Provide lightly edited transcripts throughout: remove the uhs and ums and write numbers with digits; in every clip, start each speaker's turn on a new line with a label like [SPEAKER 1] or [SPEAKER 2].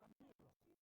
[SPEAKER 1] conseguiu ver isso?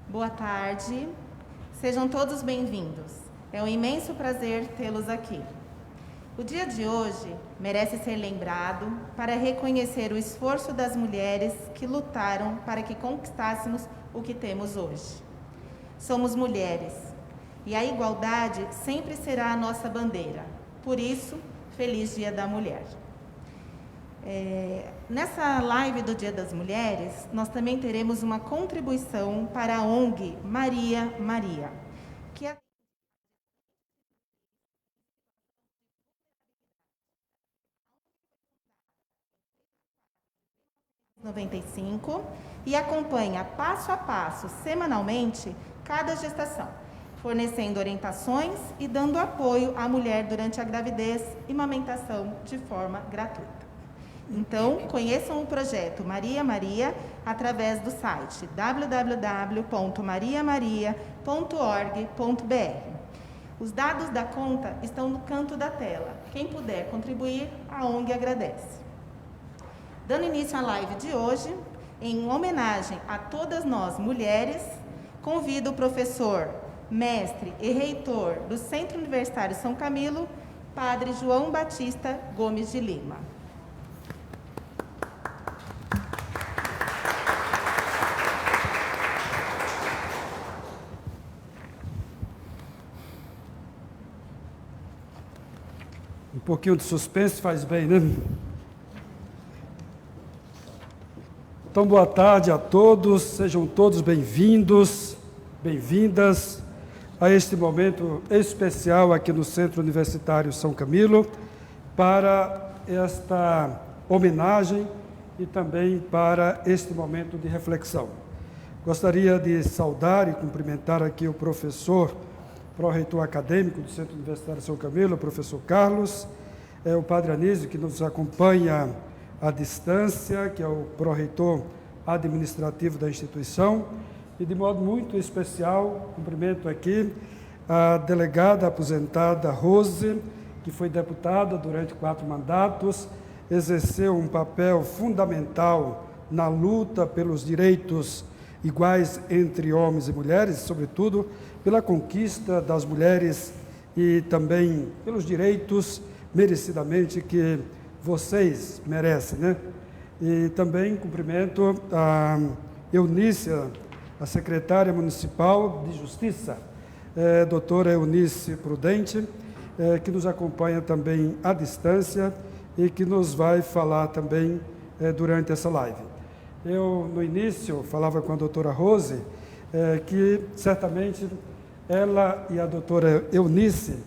[SPEAKER 1] Boa tarde, sejam todos bem-vindos. É um imenso prazer tê-los aqui. O dia de hoje merece ser lembrado para reconhecer o esforço das mulheres que lutaram para que conquistássemos o que temos hoje. Somos mulheres e a igualdade sempre será a nossa bandeira. Por isso, feliz Dia da Mulher. Nessa live do Dia das Mulheres, nós também teremos uma contribuição para a ONG Maria Maria, que é 95 e acompanha passo a passo, semanalmente, cada gestação, fornecendo orientações e dando apoio à mulher durante a gravidez e amamentação de forma gratuita. Então, conheçam o projeto Maria Maria através do site www.mariamaria.org.br. Os dados da conta estão no canto da tela. Quem puder contribuir, a ONG agradece. Dando início à live de hoje, em homenagem a todas nós mulheres, convido o professor, mestre e reitor do Centro Universitário São Camilo, Padre João Batista Gomes de Lima.
[SPEAKER 2] Um pouquinho de suspense faz bem, né? Então, boa tarde a todos, sejam todos bem-vindos, bem-vindas a este momento especial aqui no Centro Universitário São Camilo, para esta homenagem e também para este momento de reflexão. Gostaria de saudar e cumprimentar aqui o professor, pró-reitor acadêmico do Centro Universitário São Camilo, o professor Carlos, o padre Anísio, que nos acompanha à distância, que é o pró-reitor administrativo da instituição, e de modo muito especial, cumprimento aqui a delegada aposentada Rose, que foi deputada durante 4 mandatos, exerceu um papel fundamental na luta pelos direitos iguais entre homens e mulheres, sobretudo pela conquista das mulheres e também pelos direitos merecidamente que vocês merecem, né? E também cumprimento a Eunícia, a secretária municipal de Justiça, doutora Eunice Prudente, que nos acompanha também à distância e que nos vai falar também durante essa live. Eu, no início, falava com a doutora Rose, que certamente ela e a doutora Eunice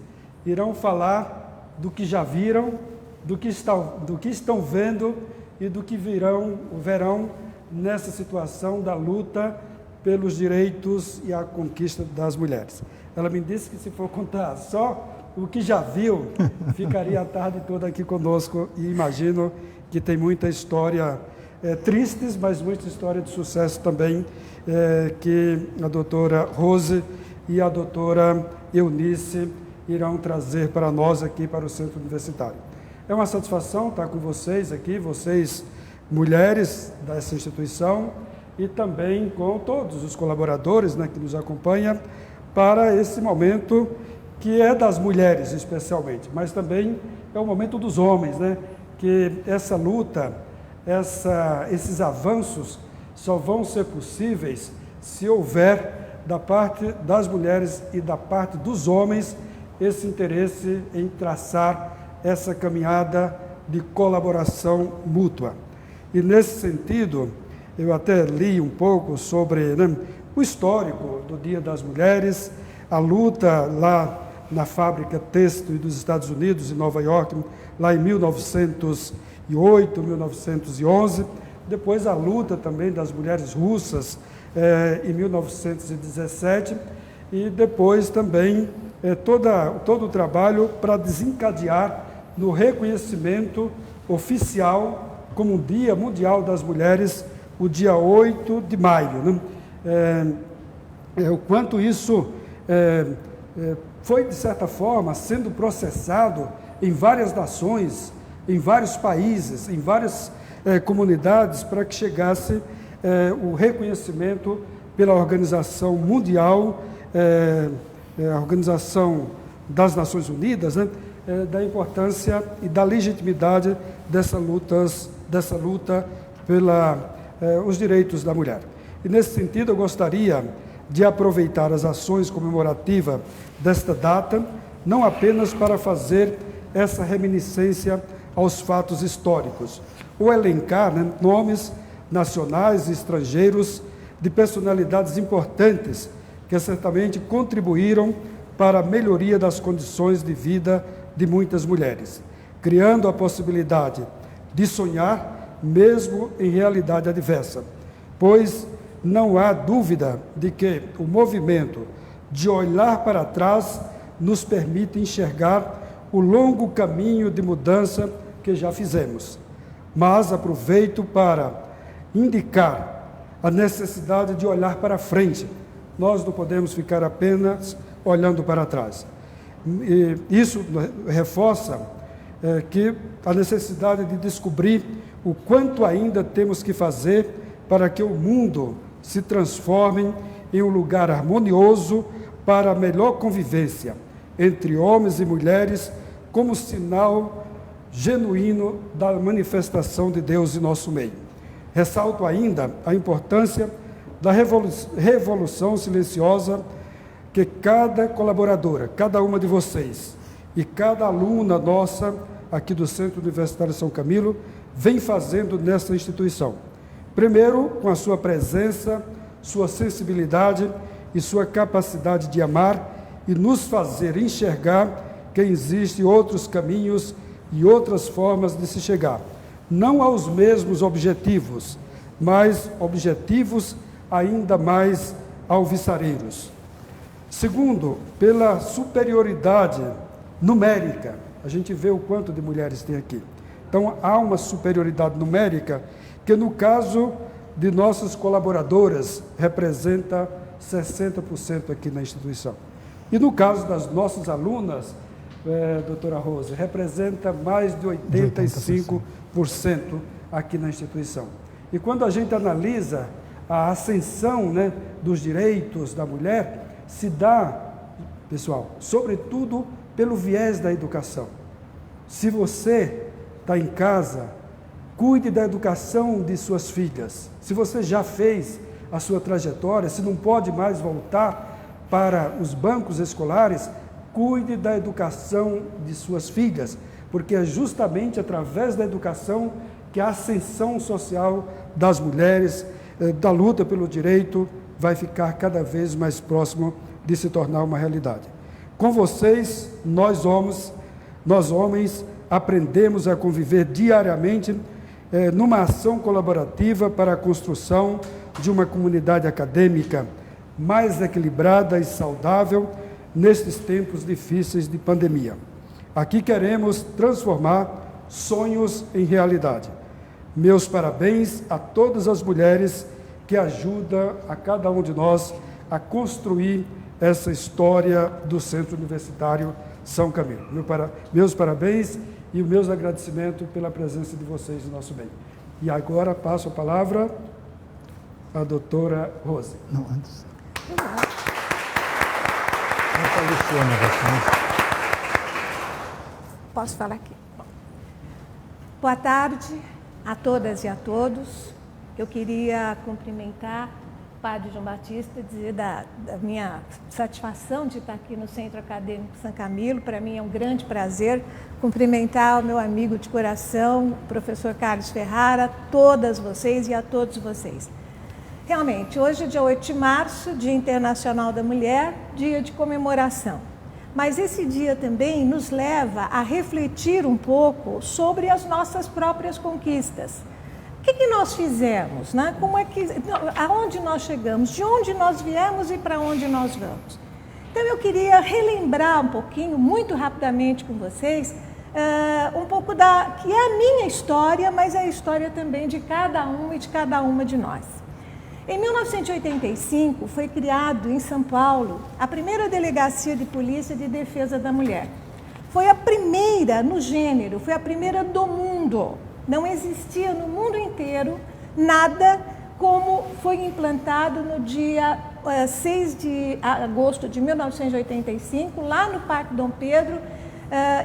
[SPEAKER 2] irão falar do que já viram, do que estão vendo e do que verão nessa situação da luta pelos direitos e a conquista das mulheres. Ela me disse que se for contar só o que já viu, ficaria a tarde toda aqui conosco, e imagino que tem muita história tristes, mas muita história de sucesso também, que a doutora Rose e a doutora Eunice irão trazer para nós aqui, para o Centro Universitário. É uma satisfação estar com vocês aqui, vocês mulheres dessa instituição, e também com todos os colaboradores, né, que nos acompanham para esse momento que é das mulheres especialmente, mas também é o momento dos homens, né, que essa luta, esses avanços só vão ser possíveis se houver da parte das mulheres e da parte dos homens esse interesse em traçar essa caminhada de colaboração mútua. E nesse sentido, eu até li um pouco sobre o histórico do Dia das Mulheres, a luta lá na fábrica têxtil dos Estados Unidos, em Nova York, lá em 1908, 1911, depois a luta também das mulheres russas em 1917, e depois também todo o trabalho para desencadear no reconhecimento oficial como Dia Mundial das Mulheres, o dia 8 de maio. O quanto isso foi, de certa forma, sendo processado em várias nações, em vários países, em várias comunidades, para que chegasse o reconhecimento pela Organização Mundial, a Organização das Nações Unidas, né, da importância e da legitimidade dessa luta pelos direitos da mulher. E nesse sentido eu gostaria de aproveitar as ações comemorativas desta data, não apenas para fazer essa reminiscência aos fatos históricos, ou elencar nomes nacionais e estrangeiros de personalidades importantes que certamente contribuíram para a melhoria das condições de vida de muitas mulheres, criando a possibilidade de sonhar mesmo em realidade adversa, pois não há dúvida de que o movimento de olhar para trás nos permite enxergar o longo caminho de mudança que já fizemos. Mas aproveito para indicar a necessidade de olhar para frente. Nós não podemos ficar apenas olhando para trás. E isso reforça que a necessidade de descobrir o quanto ainda temos que fazer para que o mundo se transforme em um lugar harmonioso para a melhor convivência entre homens e mulheres, como sinal genuíno da manifestação de Deus em nosso meio. Ressalto ainda a importância da revolução silenciosa que cada colaboradora, cada uma de vocês e cada aluna nossa aqui do Centro Universitário São Camilo vem fazendo nessa instituição. Primeiro, com a sua presença, sua sensibilidade e sua capacidade de amar e nos fazer enxergar que existem outros caminhos e outras formas de se chegar, não aos mesmos objetivos, mas objetivos ainda mais alvissareiros. Segundo, pela superioridade numérica. A gente vê o quanto de mulheres tem aqui. Então, há uma superioridade numérica que, no caso de nossas colaboradoras, representa 60% aqui na instituição. E no caso das nossas alunas, doutora Rose, representa mais de 85% aqui na instituição. E quando a gente analisa a ascensão, dos direitos da mulher, se dá, pessoal, sobretudo pelo viés da educação. Se você está em casa, cuide da educação de suas filhas. Se você já fez a sua trajetória, se não pode mais voltar para os bancos escolares, cuide da educação de suas filhas, porque é justamente através da educação que a ascensão social das mulheres, da luta pelo direito, vai ficar cada vez mais próximo de se tornar uma realidade. Com vocês, nós homens, aprendemos a conviver diariamente numa ação colaborativa para a construção de uma comunidade acadêmica mais equilibrada e saudável nestes tempos difíceis de pandemia. Aqui queremos transformar sonhos em realidade. Meus parabéns a todas as mulheres que ajudam a cada um de nós a construir essa história do Centro Universitário São Camilo. Meus parabéns e os meus agradecimentos pela presença de vocês no nosso meio. E agora passo a palavra à doutora Rose.
[SPEAKER 3] Não, antes.
[SPEAKER 4] Posso falar aqui? Boa tarde a todas e a todos. Eu queria cumprimentar o Padre João Batista, dizer da minha satisfação de estar aqui no Centro Acadêmico São Camilo. Para mim é um grande prazer cumprimentar o meu amigo de coração, o professor Carlos Ferrara, todas vocês e a todos vocês. Realmente, hoje é dia 8 de março, Dia Internacional da Mulher, dia de comemoração. Mas esse dia também nos leva a refletir um pouco sobre as nossas próprias conquistas. O que nós fizemos, né? Aonde nós chegamos, de onde nós viemos e para onde nós vamos. Então eu queria relembrar um pouquinho, muito rapidamente com vocês, um pouco que é a minha história, mas é a história também de cada um e de cada uma de nós. Em 1985, foi criado em São Paulo a primeira Delegacia de Polícia de Defesa da Mulher. Foi a primeira no gênero, foi a primeira do mundo. Não existia no mundo inteiro nada como foi implantado no dia 6 de agosto de 1985, lá no Parque Dom Pedro,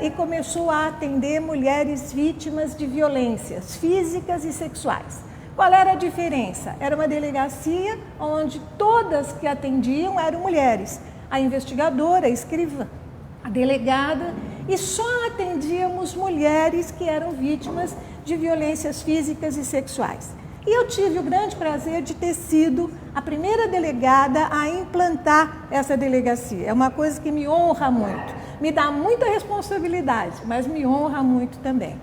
[SPEAKER 4] e começou a atender mulheres vítimas de violências físicas e sexuais. Qual era a diferença? Era uma delegacia onde todas que atendiam eram mulheres. A investigadora, a escrivã, a delegada, e só atendíamos mulheres que eram vítimas de violências físicas e sexuais. E eu tive o grande prazer de ter sido a primeira delegada a implantar essa delegacia. É uma coisa que me honra muito, me dá muita responsabilidade, mas me honra muito também.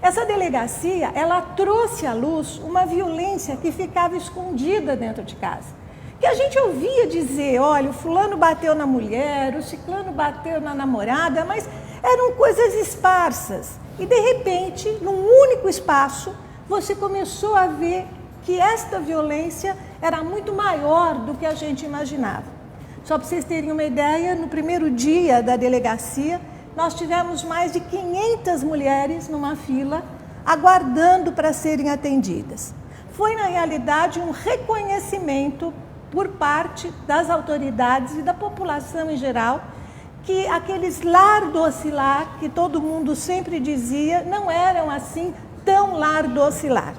[SPEAKER 4] Essa delegacia, ela trouxe à luz uma violência que ficava escondida dentro de casa. Que a gente ouvia dizer, olha, o fulano bateu na mulher, o ciclano bateu na namorada, mas eram coisas esparsas. E de repente, num único espaço, você começou a ver que esta violência era muito maior do que a gente imaginava. Só para vocês terem uma ideia, no primeiro dia da delegacia, nós tivemos mais de 500 mulheres numa fila, aguardando para serem atendidas. Foi, na realidade, um reconhecimento por parte das autoridades e da população em geral, que aqueles lar docilar, que todo mundo sempre dizia, não eram assim tão lar docilar.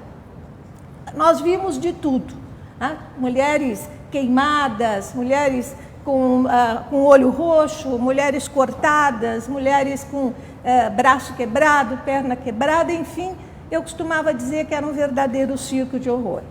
[SPEAKER 4] Nós vimos de tudo, né? Mulheres queimadas, mulheres com olho roxo, mulheres cortadas, mulheres com braço quebrado, perna quebrada, enfim, eu costumava dizer que era um verdadeiro circo de horror.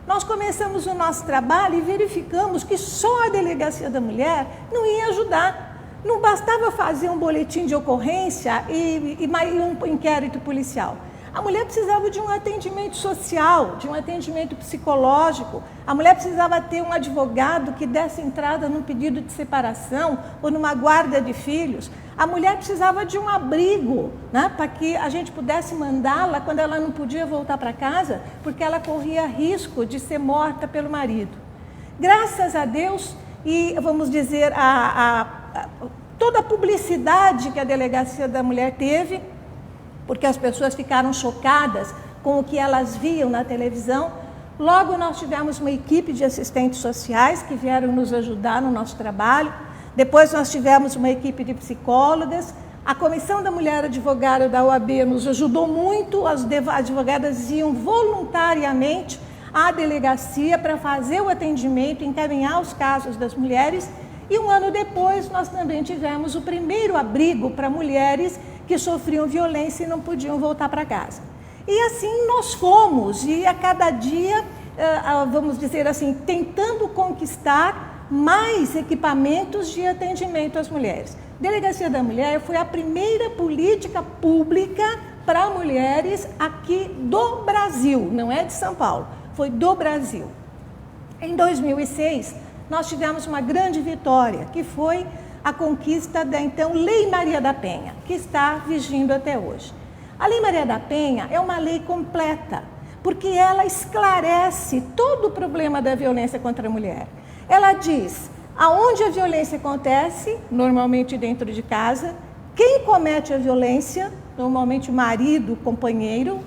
[SPEAKER 4] Nós começamos o nosso trabalho e verificamos que só a Delegacia da Mulher não ia ajudar. Não bastava fazer um boletim de ocorrência e um inquérito policial. A mulher precisava de um atendimento social, de um atendimento psicológico. A mulher precisava ter um advogado que desse entrada num pedido de separação ou numa guarda de filhos. A mulher precisava de um abrigo, né, para que a gente pudesse mandá-la quando ela não podia voltar para casa, porque ela corria risco de ser morta pelo marido. Graças a Deus, e vamos dizer, toda a publicidade que a Delegacia da Mulher teve, porque as pessoas ficaram chocadas com o que elas viam na televisão. Logo nós tivemos uma equipe de assistentes sociais que vieram nos ajudar no nosso trabalho. Depois nós tivemos uma equipe de psicólogas. A Comissão da Mulher Advogada da OAB nos ajudou muito. As advogadas iam voluntariamente à delegacia para fazer o atendimento, encaminhar os casos das mulheres. E um ano depois, nós também tivemos o primeiro abrigo para mulheres que sofriam violência e não podiam voltar para casa. E assim nós fomos, e a cada dia, vamos dizer assim, tentando conquistar mais equipamentos de atendimento às mulheres. Delegacia da Mulher foi a primeira política pública para mulheres aqui do Brasil, não é de São Paulo, foi do Brasil. Em 2006, nós tivemos uma grande vitória, que foi a conquista da então Lei Maria da Penha, que está vigindo até hoje. A Lei Maria da Penha é uma lei completa, porque ela esclarece todo o problema da violência contra a mulher. Ela diz aonde a violência acontece, normalmente dentro de casa, quem comete a violência, normalmente o marido, o companheiro,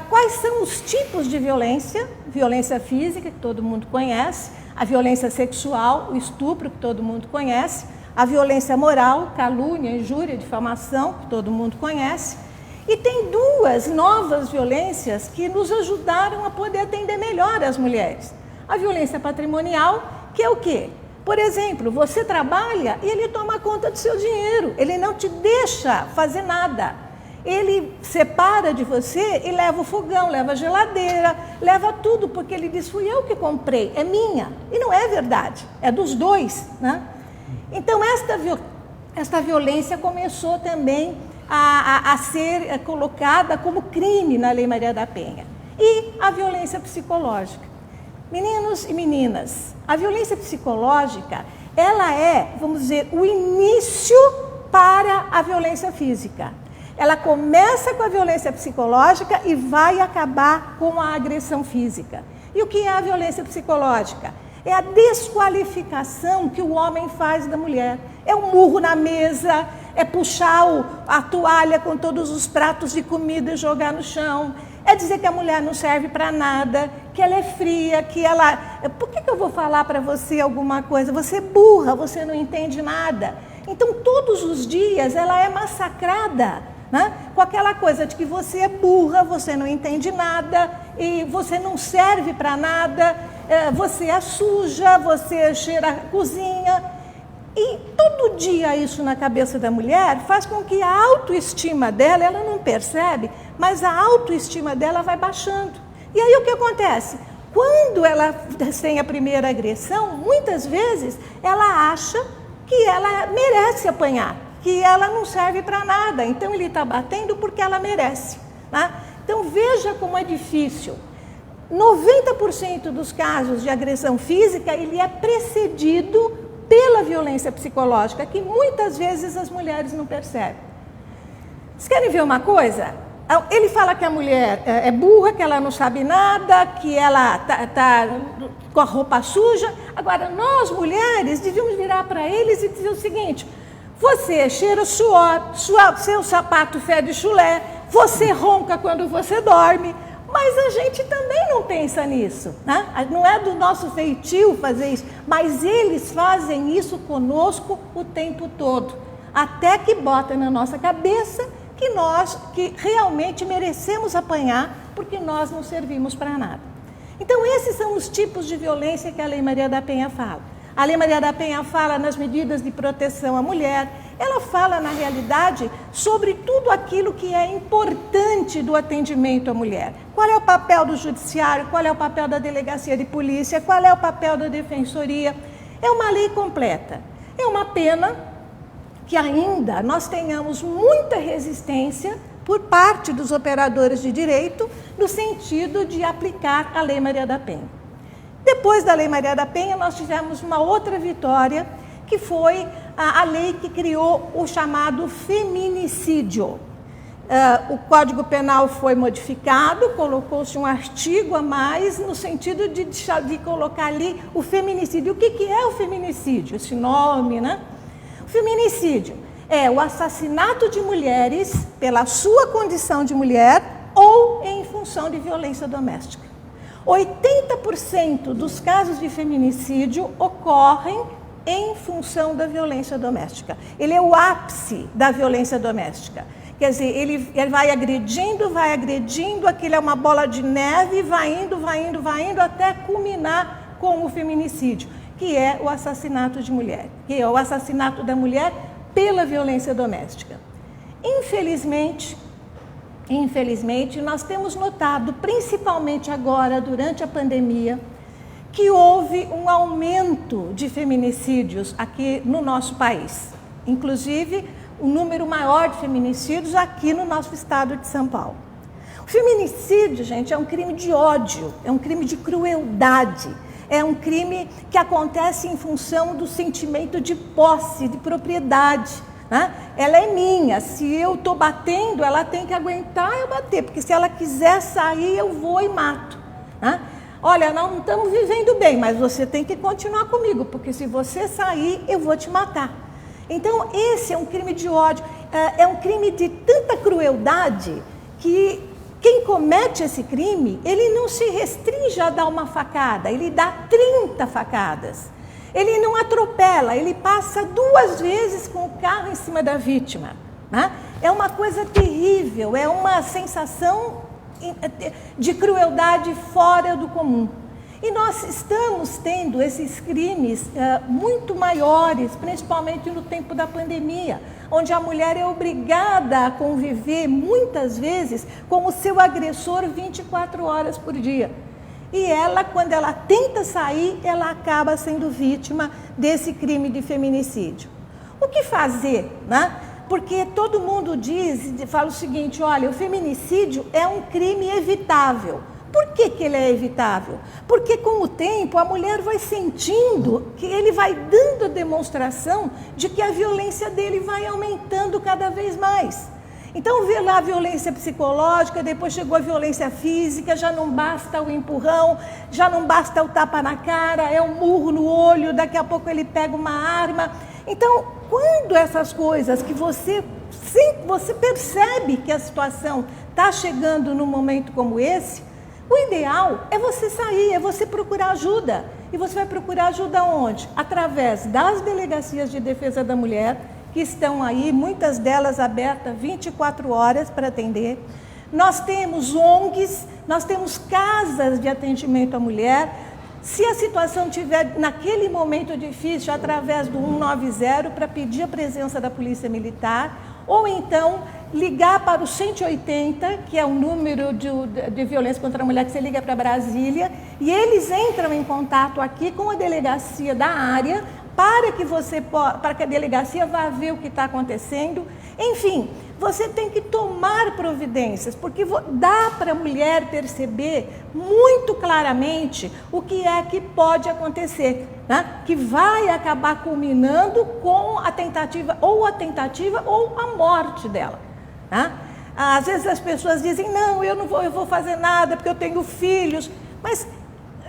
[SPEAKER 4] quais são os tipos de violência, violência física, que todo mundo conhece, a violência sexual, o estupro, que todo mundo conhece, a violência moral, calúnia, injúria, difamação, que todo mundo conhece. E tem duas novas violências que nos ajudaram a poder atender melhor as mulheres. A violência patrimonial, que é o quê? Por exemplo, você trabalha e ele toma conta do seu dinheiro, ele não te deixa fazer nada. Ele separa de você e leva o fogão, leva a geladeira, leva tudo, porque ele diz, fui eu que comprei, é minha. E não é verdade, é dos dois, né? Então, esta violência começou também a ser colocada como crime na Lei Maria da Penha. E a violência psicológica. Meninos e meninas, a violência psicológica, ela é, vamos dizer, o início para a violência física. Ela começa com a violência psicológica e vai acabar com a agressão física. E o que é a violência psicológica? É a desqualificação que o homem faz da mulher. É um murro na mesa, é puxar a toalha com todos os pratos de comida e jogar no chão. É dizer que a mulher não serve para nada, que ela é fria, que ela... Por que eu vou falar para você alguma coisa? Você é burra, você não entende nada. Então, todos os dias ela é massacrada, né? Com aquela coisa de que você é burra, você não entende nada, e você não serve para nada, você é suja, você cheira a cozinha. E todo dia isso na cabeça da mulher faz com que a autoestima dela, ela não percebe, mas a autoestima dela vai baixando. E aí o que acontece? Quando ela tem a primeira agressão, muitas vezes ela acha que ela merece apanhar, que ela não serve para nada, então ele está batendo porque ela merece, né? Então veja como é difícil. 90% dos casos de agressão física, ele é precedido pela violência psicológica, que muitas vezes as mulheres não percebem. Vocês querem ver uma coisa? Ele fala que a mulher é burra, que ela não sabe nada, que ela tá com a roupa suja. Agora, nós mulheres devíamos virar para eles e dizer o seguinte: você cheira suor, seu sapato fede chulé, você ronca quando você dorme. Mas a gente também não pensa nisso, né? Não é do nosso feitio fazer isso, mas eles fazem isso conosco o tempo todo, até que bota na nossa cabeça que nós que realmente merecemos apanhar porque nós não servimos para nada. Então esses são os tipos de violência que a Lei Maria da Penha fala. A Lei Maria da Penha fala nas medidas de proteção à mulher, ela fala na realidade sobre tudo aquilo que é importante do atendimento à mulher. Qual é o papel do judiciário, qual é o papel da delegacia de polícia, qual é o papel da defensoria. É uma lei completa. É uma pena que ainda nós tenhamos muita resistência por parte dos operadores de direito no sentido de aplicar a Lei Maria da Penha. Depois da Lei Maria da Penha, nós tivemos uma outra vitória, que foi a lei que criou o chamado feminicídio. O Código Penal foi modificado, colocou-se um artigo a mais no sentido de colocar ali o feminicídio. O que é o feminicídio? Esse nome, né? O feminicídio é o assassinato de mulheres pela sua condição de mulher ou em função de violência doméstica. 80% dos casos de feminicídio ocorrem em função da violência doméstica. Ele é o ápice da violência doméstica. Quer dizer, ele vai agredindo, aquilo é uma bola de neve, vai indo, até culminar com o feminicídio. que é o assassinato de mulher, que é o assassinato da mulher pela violência doméstica. Infelizmente, nós temos notado, principalmente agora, durante a pandemia, que houve um aumento de feminicídios aqui no nosso país. Inclusive, um número maior de feminicídios aqui no nosso estado de São Paulo. O feminicídio, gente, é um crime de ódio, é um crime de crueldade, é um crime que acontece em função do sentimento de posse, de propriedade. Ela é minha, se eu estou batendo, ela tem que aguentar eu bater, porque se ela quiser sair, eu vou e mato. Olha, nós não estamos vivendo bem, mas você tem que continuar comigo, porque se você sair, eu vou te matar. Então, esse é um crime de ódio, é um crime de tanta crueldade que quem comete esse crime, ele não se restringe a dar uma facada, ele dá 30 facadas. Ele não atropela, ele passa 2 vezes com o carro em cima da vítima. É uma coisa terrível, é uma sensação de crueldade fora do comum. E nós estamos tendo esses crimes muito maiores, principalmente no tempo da pandemia, onde a mulher é obrigada a conviver muitas vezes com o seu agressor 24 horas por dia. E ela, quando ela tenta sair, ela acaba sendo vítima desse crime de feminicídio. O que fazer, Porque todo mundo fala o seguinte, olha, o feminicídio é um crime evitável. Por que ele é evitável? Porque com o tempo a mulher vai sentindo que ele vai dando demonstração de que a violência dele vai aumentando cada vez mais. Então vê lá a violência psicológica, depois chegou a violência física, já não basta o empurrão, já não basta o tapa na cara, é um murro no olho, daqui a pouco ele pega uma arma. Então, quando essas coisas que você percebe que a situação está chegando num momento como esse, o ideal é você sair, é você procurar ajuda. E você vai procurar ajuda onde? Através das delegacias de defesa da mulher, que estão aí, muitas delas abertas 24 horas para atender. Nós temos ONGs, nós temos casas de atendimento à mulher. Se a situação estiver naquele momento difícil, através do 190 para pedir a presença da Polícia Militar, ou então ligar para o 180, que é o número de violência contra a mulher que você liga para Brasília, e eles entram em contato aqui com a delegacia da área, para que a delegacia vá ver o que está acontecendo. Enfim, você tem que tomar providências, porque dá para a mulher perceber muito claramente o que é que pode acontecer, que vai acabar culminando com a tentativa ou a morte dela. Às vezes as pessoas dizem, não, eu vou fazer nada porque eu tenho filhos, mas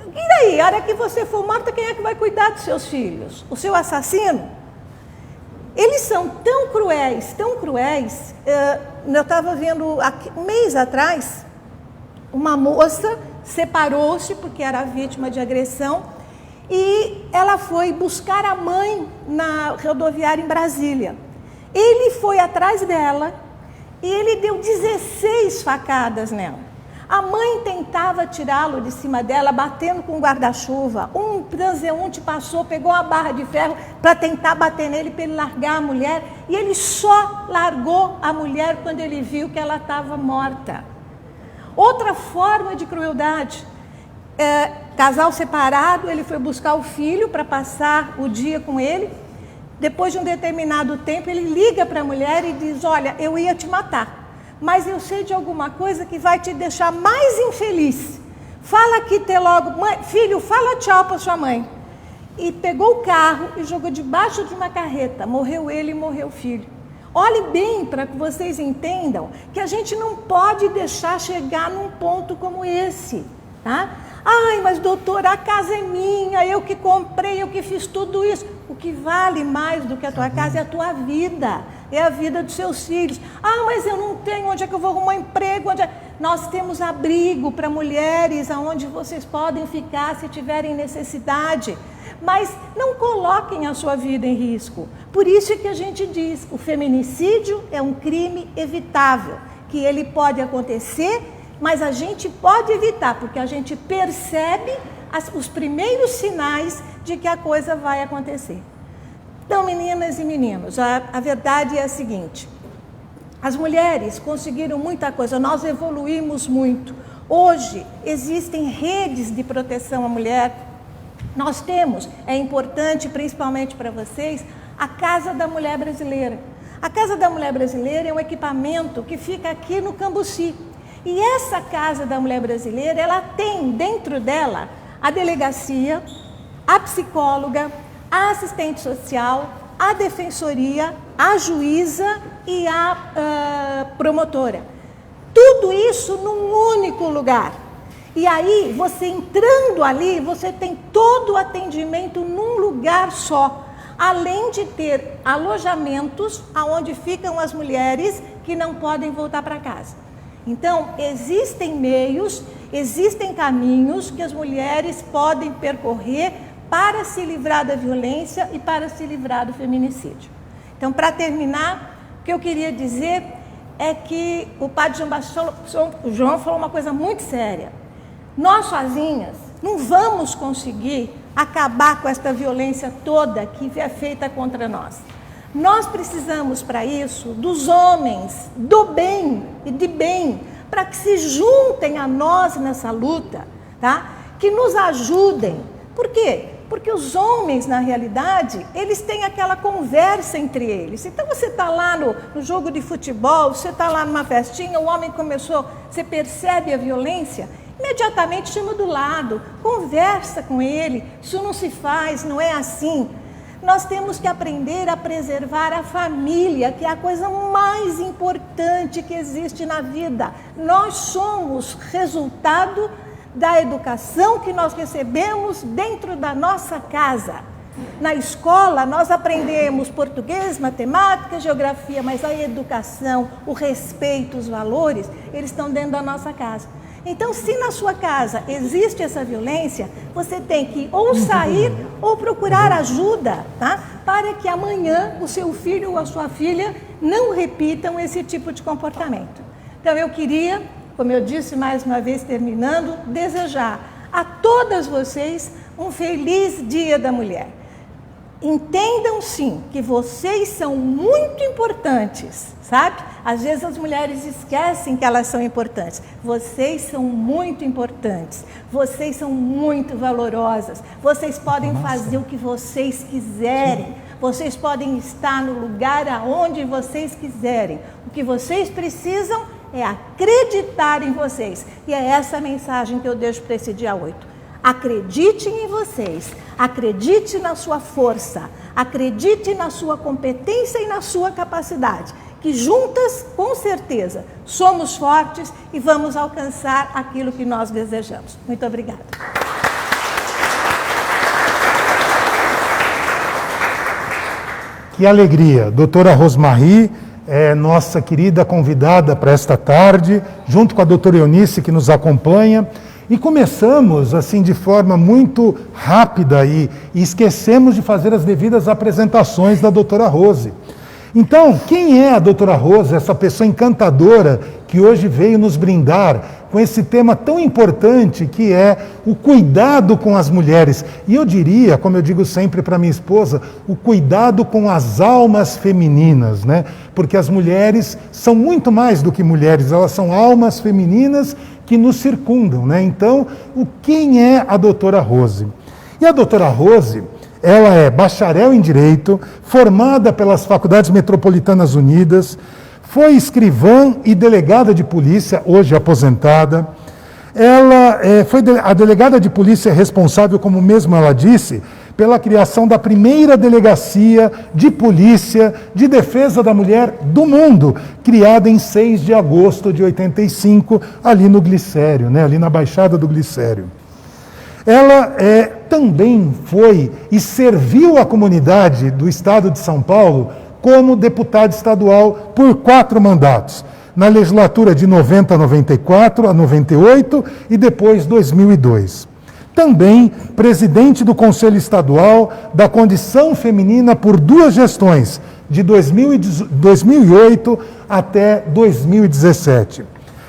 [SPEAKER 4] e daí? A hora que você for morta, quem é que vai cuidar dos seus filhos? O seu assassino? Eles são tão cruéis, eu estava vendo, um mês atrás, uma moça separou-se porque era vítima de agressão e ela foi buscar a mãe na rodoviária em Brasília. Ele foi atrás dela e ele deu 16 facadas nela. A mãe tentava tirá-lo de cima dela, batendo com o guarda-chuva. Um transeunte passou, pegou uma barra de ferro para tentar bater nele, para ele largar a mulher. E ele só largou a mulher quando ele viu que ela estava morta. Outra forma de crueldade. Casal separado, ele foi buscar o filho para passar o dia com ele. Depois de um determinado tempo, ele liga para a mulher e diz, olha, eu ia te matar, mas eu sei de alguma coisa que vai te deixar mais infeliz. Fala aqui logo, mãe, filho, fala tchau para sua mãe. E pegou o carro e jogou debaixo de uma carreta. Morreu ele e morreu o filho. Olhe bem para que vocês entendam que a gente não pode deixar chegar num ponto como esse, tá? Ai, mas doutora, a casa é minha, eu que comprei, eu que fiz tudo isso. O que vale mais do que a tua casa é a tua vida, é a vida dos seus filhos. Ah, mas eu não tenho, onde é que eu vou arrumar emprego? Nós temos abrigo para mulheres, aonde vocês podem ficar se tiverem necessidade. Mas não coloquem a sua vida em risco. Por isso é que a gente diz, o feminicídio é um crime evitável, que ele pode acontecer, mas a gente pode evitar, porque a gente percebe os primeiros sinais de que a coisa vai acontecer. Então, meninas e meninos, a verdade é a seguinte: as mulheres conseguiram muita coisa, nós evoluímos muito. Hoje existem redes de proteção à mulher. Nós temos, é importante principalmente para vocês, a Casa da Mulher Brasileira. A Casa da Mulher Brasileira é um equipamento que fica aqui no Cambuci. E essa Casa da Mulher Brasileira, ela tem dentro dela a delegacia, a psicóloga, a assistente social, a defensoria, a juíza e a promotora. Tudo isso num único lugar. E aí, você entrando ali, você tem todo o atendimento num lugar só. Além de ter alojamentos onde ficam as mulheres que não podem voltar para casa. Então, existem meios, existem caminhos que as mulheres podem percorrer para se livrar da violência e para se livrar do feminicídio. Então, para terminar, o que eu queria dizer é que o padre João falou uma coisa muito séria. Nós sozinhas não vamos conseguir acabar com esta violência toda que é feita contra nós. Nós precisamos, para isso, dos homens do bem e de bem, para que se juntem a nós nessa luta, tá? Que nos ajudem. Por quê? Porque os homens, na realidade, eles têm aquela conversa entre eles. Então, você está lá no jogo de futebol, você está lá numa festinha, o homem começou, você percebe a violência, imediatamente chama do lado, conversa com ele, isso não se faz, não é assim. Nós temos que aprender a preservar a família, que é a coisa mais importante que existe na vida. Nós somos resultado da educação que nós recebemos dentro da nossa casa. Na escola, nós aprendemos português, matemática, geografia, mas a educação, o respeito, os valores, eles estão dentro da nossa casa. Então, se na sua casa existe essa violência, você tem que ou sair ou procurar ajuda, tá? Para que amanhã o seu filho ou a sua filha não repitam esse tipo de comportamento. Então, eu queria, como eu disse mais uma vez terminando, desejar a todas vocês um feliz Dia da Mulher. Entendam sim que vocês são muito importantes, sabe? Às vezes as mulheres esquecem que elas são importantes. Vocês são muito importantes, vocês são muito valorosas, vocês podem fazer o que vocês quiserem, vocês podem estar no lugar aonde vocês quiserem. O que vocês precisam é acreditar em vocês. E é essa a mensagem que eu deixo para esse dia 8. Acredite em vocês, acredite na sua força, acredite na sua competência e na sua capacidade, que juntas, com certeza, somos fortes e vamos alcançar aquilo que nós desejamos. Muito obrigada.
[SPEAKER 3] Que alegria, doutora Rosmarie é nossa querida convidada para esta tarde, junto com a doutora Eunice, que nos acompanha. E começamos assim de forma muito rápida e esquecemos de fazer as devidas apresentações da doutora Rose. Então, quem é a doutora Rose, essa pessoa encantadora que hoje veio nos brindar com esse tema tão importante que é o cuidado com as mulheres? E eu diria, como eu digo sempre para minha esposa, o cuidado com as almas femininas, né? Porque as mulheres são muito mais do que mulheres, elas são almas femininas que nos circundam, né? Então, quem é a doutora Rose? E a doutora Rose, ela é bacharel em Direito, formada pelas Faculdades Metropolitanas Unidas, foi escrivã e delegada de polícia, hoje aposentada. Ela foi a delegada de polícia responsável, como mesmo ela disse, pela criação da primeira delegacia de polícia de defesa da mulher do mundo, criada em 6 de agosto de 85, ali no Glicério, né, ali na Baixada do Glicério. Ela também foi e serviu a comunidade do estado de São Paulo como deputada estadual por 4 mandatos, na legislatura de 90 a 94, a 98 e depois 2002. Também presidente do Conselho Estadual da Condição Feminina por 2 gestões, de 2008 até 2017.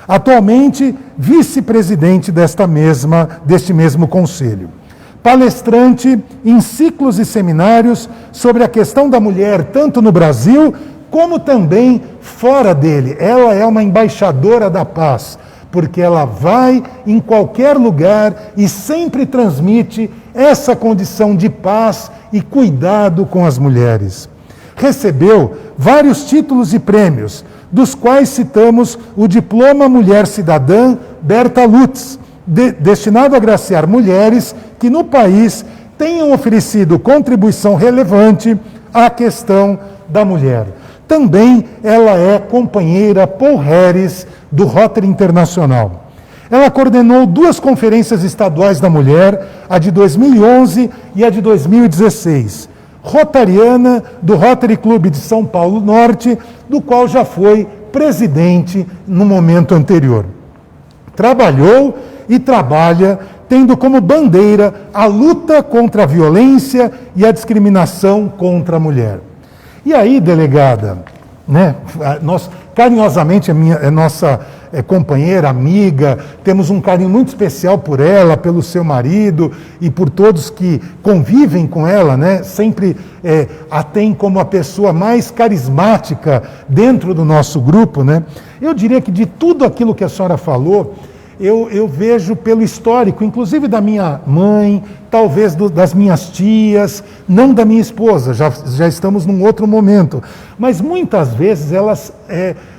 [SPEAKER 3] Atualmente, vice-presidente deste mesmo conselho. palestrante em ciclos e seminários sobre a questão da mulher, tanto no Brasil como também fora dele. Ela é uma embaixadora da paz, porque ela vai em qualquer lugar e sempre transmite essa condição de paz e cuidado com as mulheres. Recebeu vários títulos e prêmios, dos quais citamos o Diploma Mulher Cidadã Berta Lutz, destinado a agraciar mulheres que no país tenham oferecido contribuição relevante à questão da mulher. Também ela é companheira Paul Harris do Rotary Internacional. Ela coordenou 2 conferências estaduais da mulher, a de 2011 e a de 2016. Rotariana do Rotary Clube de São Paulo Norte, do qual já foi presidente no momento anterior. Trabalhou e trabalha tendo como bandeira a luta contra a violência e a discriminação contra a mulher. E aí, delegada, né, nós, carinhosamente, é nossa companheira, amiga, temos um carinho muito especial por ela, pelo seu marido e por todos que convivem com ela, né, sempre a tem como a pessoa mais carismática dentro do nosso grupo, né. Eu diria que de tudo aquilo que a senhora falou, eu vejo pelo histórico, inclusive da minha mãe, talvez das minhas tias, não da minha esposa, já estamos num outro momento, mas muitas vezes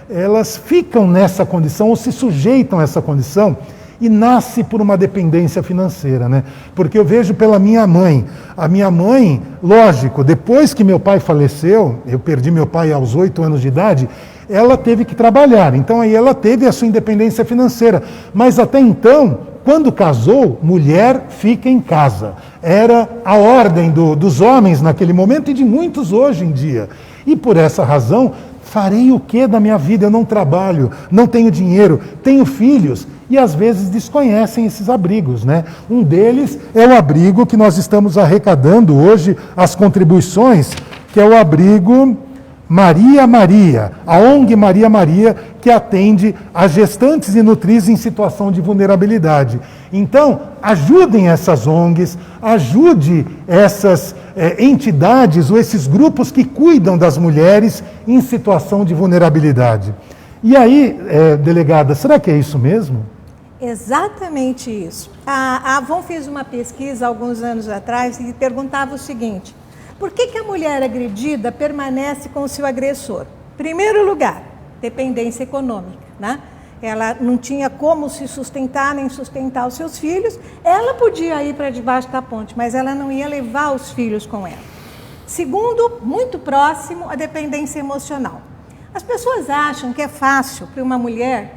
[SPEAKER 3] elas ficam nessa condição ou se sujeitam a essa condição e nasce por uma dependência financeira, né? Porque eu vejo pela minha mãe. A minha mãe, lógico, depois que meu pai faleceu, eu perdi meu pai aos 8 anos de idade, ela teve que trabalhar. Então aí ela teve a sua independência financeira. Mas até então, quando casou, mulher fica em casa. Era a ordem dos homens naquele momento e de muitos hoje em dia. E por essa razão, farei o que da minha vida? Eu não trabalho, não tenho dinheiro, tenho filhos. E às vezes desconhecem esses abrigos, né? Um deles é o abrigo que nós estamos arrecadando hoje, as contribuições, que é o abrigo Maria Maria, a ONG Maria Maria, que atende a gestantes e nutris em situação de vulnerabilidade. Então, ajudem essas ONGs, ajude essas entidades ou esses grupos que cuidam das mulheres em situação de vulnerabilidade. E aí, delegada, será que é isso mesmo?
[SPEAKER 4] Exatamente isso. A Avon fez uma pesquisa alguns anos atrás e perguntava o seguinte: por que a mulher agredida permanece com o seu agressor? Primeiro lugar, dependência econômica, né? Ela não tinha como se sustentar nem sustentar os seus filhos. Ela podia ir para debaixo da ponte, mas ela não ia levar os filhos com ela. Segundo, muito próximo, a dependência emocional. As pessoas acham que é fácil para uma mulher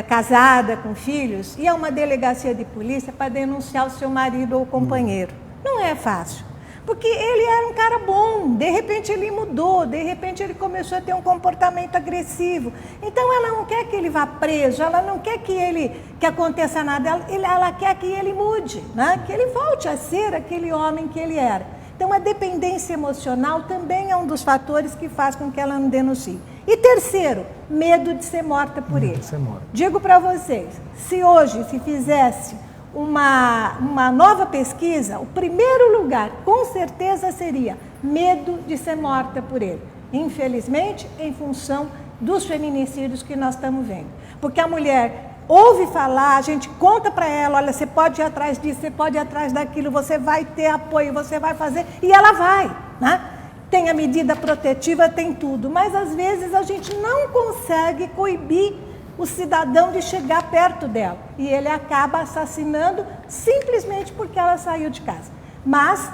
[SPEAKER 4] casada com filhos ir a uma delegacia de polícia para denunciar o seu marido ou companheiro. Não é fácil. Porque ele era um cara bom, de repente ele mudou, de repente ele começou a ter um comportamento agressivo. Então ela não quer que ele vá preso, ela não quer que aconteça nada, ela quer que ele mude, né? Que ele volte a ser aquele homem que ele era. Então a dependência emocional também é um dos fatores que faz com que ela não denuncie. E terceiro, medo de ser morta por ele. Digo para vocês, se hoje se fizesse uma nova pesquisa, o primeiro lugar, com certeza, seria medo de ser morta por ele. Infelizmente, em função dos feminicídios que nós estamos vendo. Porque a mulher ouve falar, a gente conta para ela, olha, você pode ir atrás disso, você pode ir atrás daquilo, você vai ter apoio, você vai fazer, e ela vai, né? Tem a medida protetiva, tem tudo, mas às vezes a gente não consegue coibir o cidadão de chegar perto dela. E ele acaba assassinando simplesmente porque ela saiu de casa. Mas,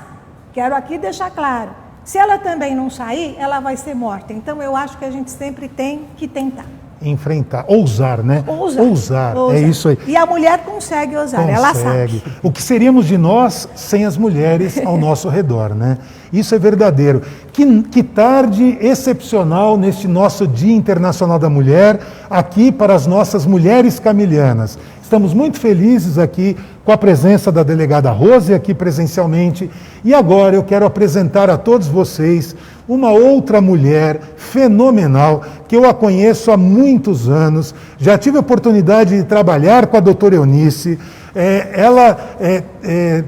[SPEAKER 4] quero aqui deixar claro, se ela também não sair, ela vai ser morta. Então eu acho que a gente sempre tem que tentar.
[SPEAKER 3] Enfrentar, ousar, né? Ousar, é isso aí.
[SPEAKER 4] E a mulher consegue ousar, ela sabe.
[SPEAKER 3] O que seríamos de nós sem as mulheres ao nosso redor, né? Isso é verdadeiro. Que tarde excepcional neste nosso Dia Internacional da Mulher, aqui para as nossas mulheres camilianas. Estamos muito felizes aqui com a presença da delegada Rose aqui presencialmente. E agora eu quero apresentar a todos vocês uma outra mulher fenomenal, que eu a conheço há muitos anos. Já tive a oportunidade de trabalhar com a doutora Eunice,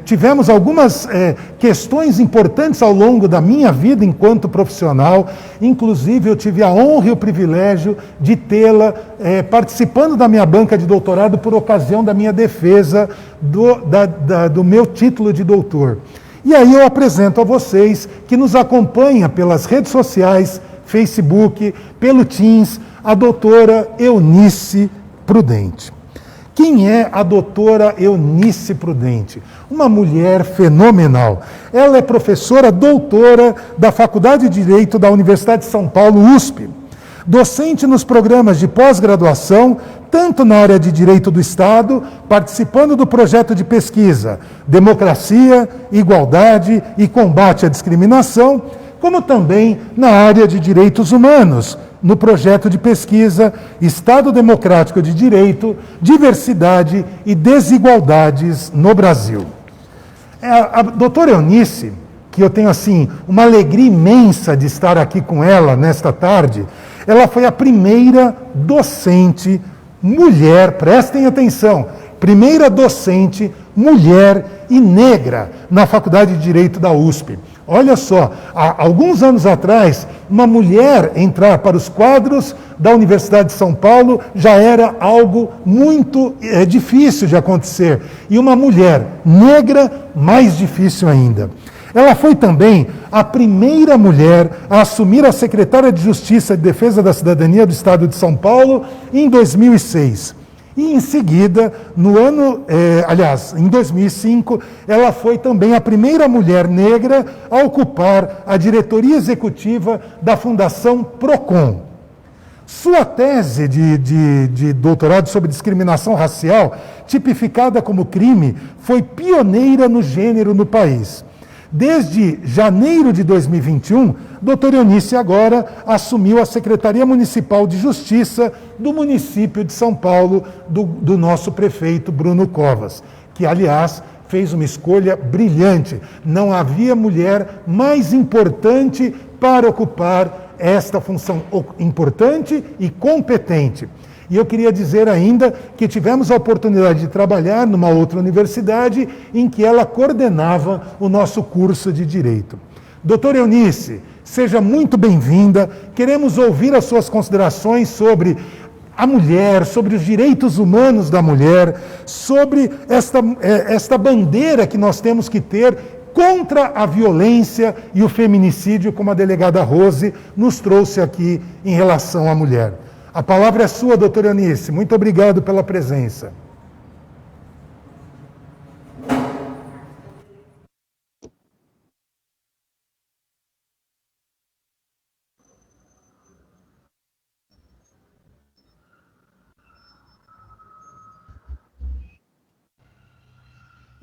[SPEAKER 3] Tivemos algumas questões importantes ao longo da minha vida enquanto profissional. Inclusive, eu tive a honra e o privilégio de tê-la participando da minha banca de doutorado por ocasião da minha defesa do meu título de doutor. E aí eu apresento a vocês, que nos acompanha pelas redes sociais, Facebook, pelo Teams, a doutora Eunice Prudente. Quem é a doutora Eunice Prudente? Uma mulher fenomenal. Ela é professora doutora da Faculdade de Direito da Universidade de São Paulo, USP. Docente nos programas de pós-graduação, tanto na área de Direito do Estado, participando do projeto de pesquisa Democracia, Igualdade e Combate à Discriminação, como também na área de Direitos Humanos, no projeto de pesquisa Estado Democrático de Direito, Diversidade e Desigualdades no Brasil. A doutora Eunice, que eu tenho assim uma alegria imensa de estar aqui com ela nesta tarde, ela foi a primeira docente mulher, prestem atenção, primeira docente mulher e negra na Faculdade de Direito da USP. Olha só, há alguns anos atrás, uma mulher entrar para os quadros da Universidade de São Paulo já era algo muito difícil de acontecer. E uma mulher negra, mais difícil ainda. Ela foi também a primeira mulher a assumir a secretária de Justiça e Defesa da Cidadania do Estado de São Paulo em 2006. E em seguida, em 2005, ela foi também a primeira mulher negra a ocupar a diretoria executiva da Fundação Procon. Sua tese de doutorado sobre discriminação racial, tipificada como crime, foi pioneira no gênero no país. Desde janeiro de 2021, doutora Eunice agora assumiu a Secretaria Municipal de Justiça do município de São Paulo, do nosso prefeito Bruno Covas, que, aliás, fez uma escolha brilhante. Não havia mulher mais importante para ocupar esta função importante e competente. E eu queria dizer ainda que tivemos a oportunidade de trabalhar numa outra universidade em que ela coordenava o nosso curso de Direito. Doutora Eunice, seja muito bem-vinda. Queremos ouvir as suas considerações sobre a mulher, sobre os direitos humanos da mulher, sobre esta bandeira que nós temos que ter contra a violência e o feminicídio, como a delegada Rose nos trouxe aqui em relação à mulher. A palavra é sua, doutora Eunice. Muito obrigado pela presença.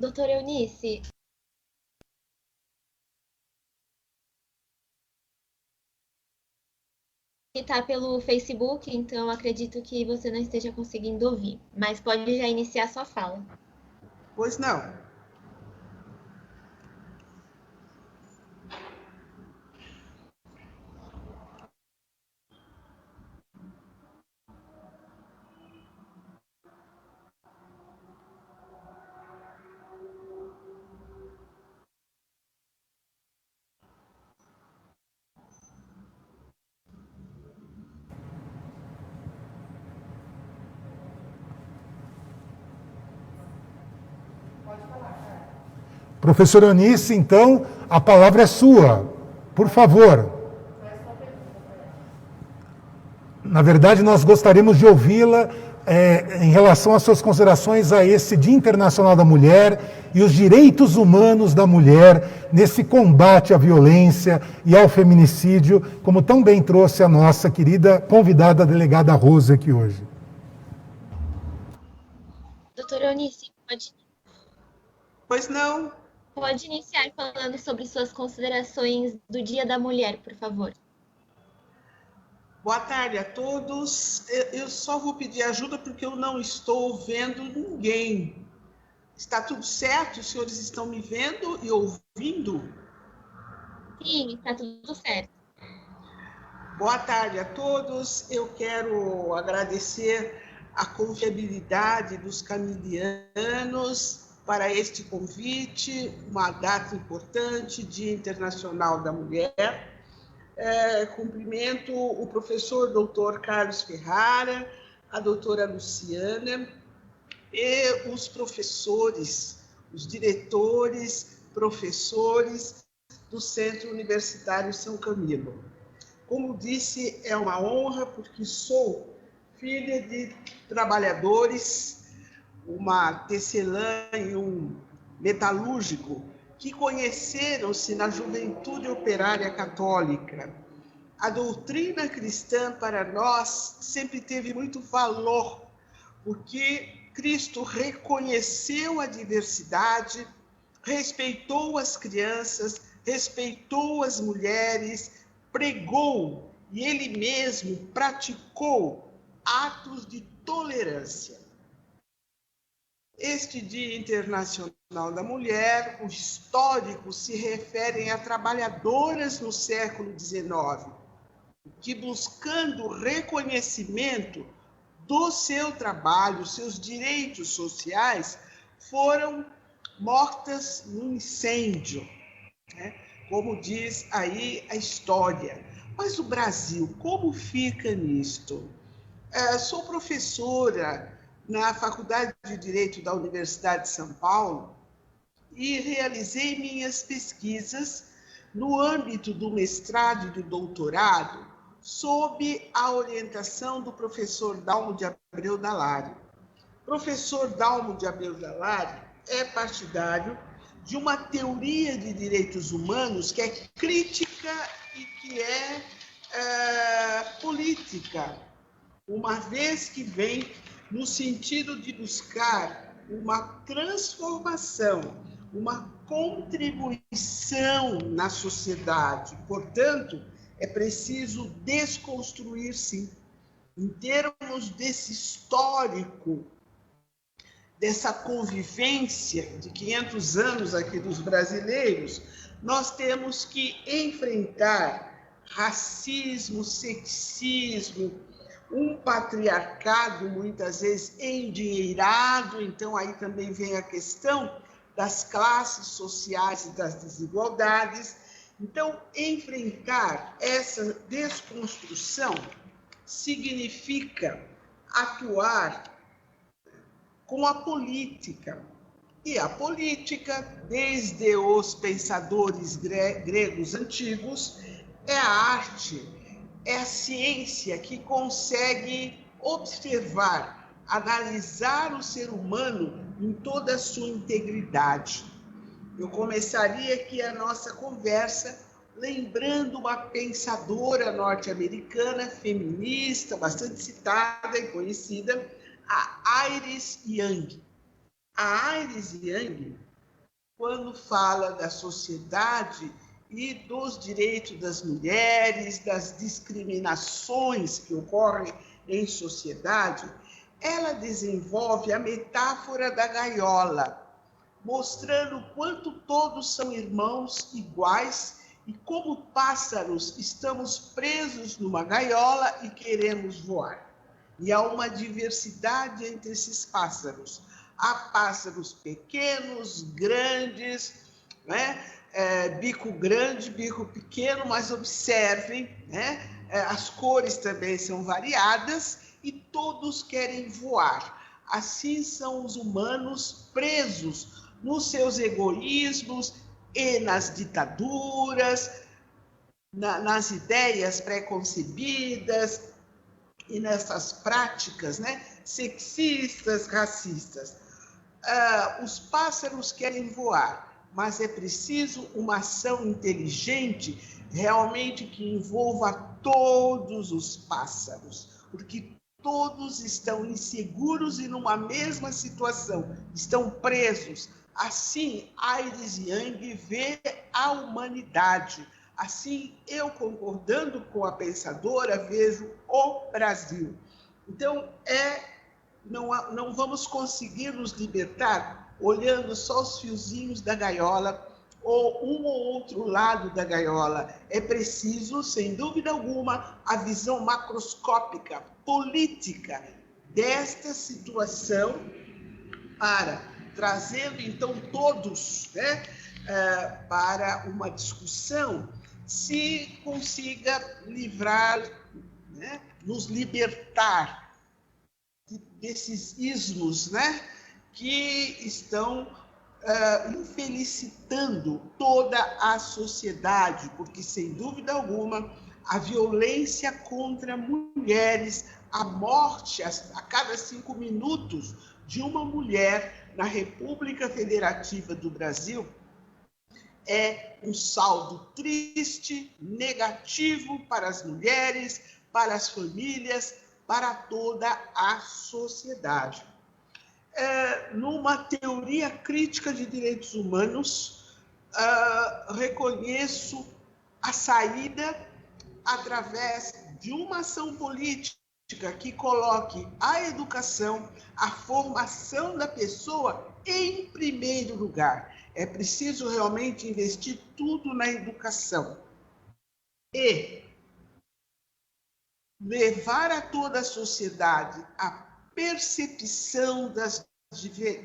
[SPEAKER 5] Doutora Eunice, está pelo Facebook, então acredito que você não esteja conseguindo ouvir, mas pode já iniciar sua fala.
[SPEAKER 6] Pois não.
[SPEAKER 3] Professora Eunice, então, a palavra é sua. Por favor. Na verdade, nós gostaríamos de ouvi-la em relação às suas considerações a esse Dia Internacional da Mulher e os direitos humanos da mulher nesse combate à violência e ao feminicídio, como tão bem trouxe a nossa querida convidada, a delegada Rose, aqui hoje.
[SPEAKER 5] Doutora Eunice,
[SPEAKER 6] Pois não.
[SPEAKER 5] pode iniciar falando sobre suas considerações do Dia da Mulher, por favor.
[SPEAKER 6] Boa tarde a todos. Eu só vou pedir ajuda porque eu não estou vendo ninguém. Está tudo certo? Os senhores estão me vendo e ouvindo?
[SPEAKER 5] Sim, está tudo certo.
[SPEAKER 6] Boa tarde a todos. Eu quero agradecer a confiabilidade dos camilianos para este convite, uma data importante, Dia Internacional da Mulher. Cumprimento o professor doutor Carlos Ferrara, a doutora Luciana e os professores, os diretores, professores do Centro Universitário São Camilo. Como disse, é uma honra, porque sou filha de trabalhadores, uma tecelã e um metalúrgico, que conheceram-se na juventude operária católica. A doutrina cristã para nós sempre teve muito valor, porque Cristo reconheceu a diversidade, respeitou as crianças, respeitou as mulheres, pregou e ele mesmo praticou atos de tolerância. Este Dia Internacional da Mulher, o histórico se refere a trabalhadoras no século XIX, que buscando reconhecimento do seu trabalho, seus direitos sociais, foram mortas no incêndio, né? Como diz aí a história. Mas o Brasil, como fica nisto? Sou professora na Faculdade de Direito da Universidade de São Paulo e realizei minhas pesquisas no âmbito do mestrado e do doutorado sob a orientação do professor Dalmo de Abreu Dallario. Professor Dalmo de Abreu Dallario é partidário de uma teoria de direitos humanos que é crítica e que é política, uma vez que vem no sentido de buscar uma transformação, uma contribuição na sociedade. Portanto, é preciso desconstruir, sim, em termos desse histórico, dessa convivência de 500 anos aqui dos brasileiros, nós temos que enfrentar racismo, sexismo, um patriarcado muitas vezes endinheirado. Então aí também vem a questão das classes sociais e das desigualdades. Então, enfrentar essa desconstrução significa atuar com a política. E a política, desde os pensadores gregos antigos, é a arte, é a ciência que consegue observar, analisar o ser humano em toda a sua integridade. Eu começaria aqui a nossa conversa lembrando uma pensadora norte-americana, feminista, bastante citada e conhecida, a Iris Young. A Iris Young, quando fala da sociedade e dos direitos das mulheres, das discriminações que ocorrem em sociedade, ela desenvolve a metáfora da gaiola, mostrando o quanto todos são irmãos iguais e como pássaros estamos presos numa gaiola e queremos voar. E há uma diversidade entre esses pássaros. Há pássaros pequenos, grandes, né? Bico grande, bico pequeno, mas observem, né? As cores também são variadas e todos querem voar. Assim são os humanos presos nos seus egoísmos e nas ditaduras, nas ideias pré-concebidas e nessas práticas, né, sexistas, racistas. Os pássaros querem voar, mas é preciso uma ação inteligente, realmente que envolva todos os pássaros, porque todos estão inseguros e numa mesma situação, estão presos. Assim, Iris Young vê a humanidade. Assim, eu, concordando com a pensadora, vejo o Brasil. Então, não vamos conseguir nos libertar olhando só os fiozinhos da gaiola ou um ou outro lado da gaiola. É preciso, sem dúvida alguma, a visão macroscópica, política desta situação, trazendo então todos, né, para uma discussão, se consiga livrar, né, nos libertar desses ismos, né, que estão infelicitando toda a sociedade, porque, sem dúvida alguma, a violência contra mulheres, a morte a cada 5 minutos de uma mulher na República Federativa do Brasil é um saldo triste, negativo para as mulheres, para as famílias, para toda a sociedade. Numa teoria crítica de direitos humanos, reconheço a saída através de uma ação política que coloque a educação, a formação da pessoa em primeiro lugar. É preciso realmente investir tudo na educação e levar a toda a sociedade a percepção das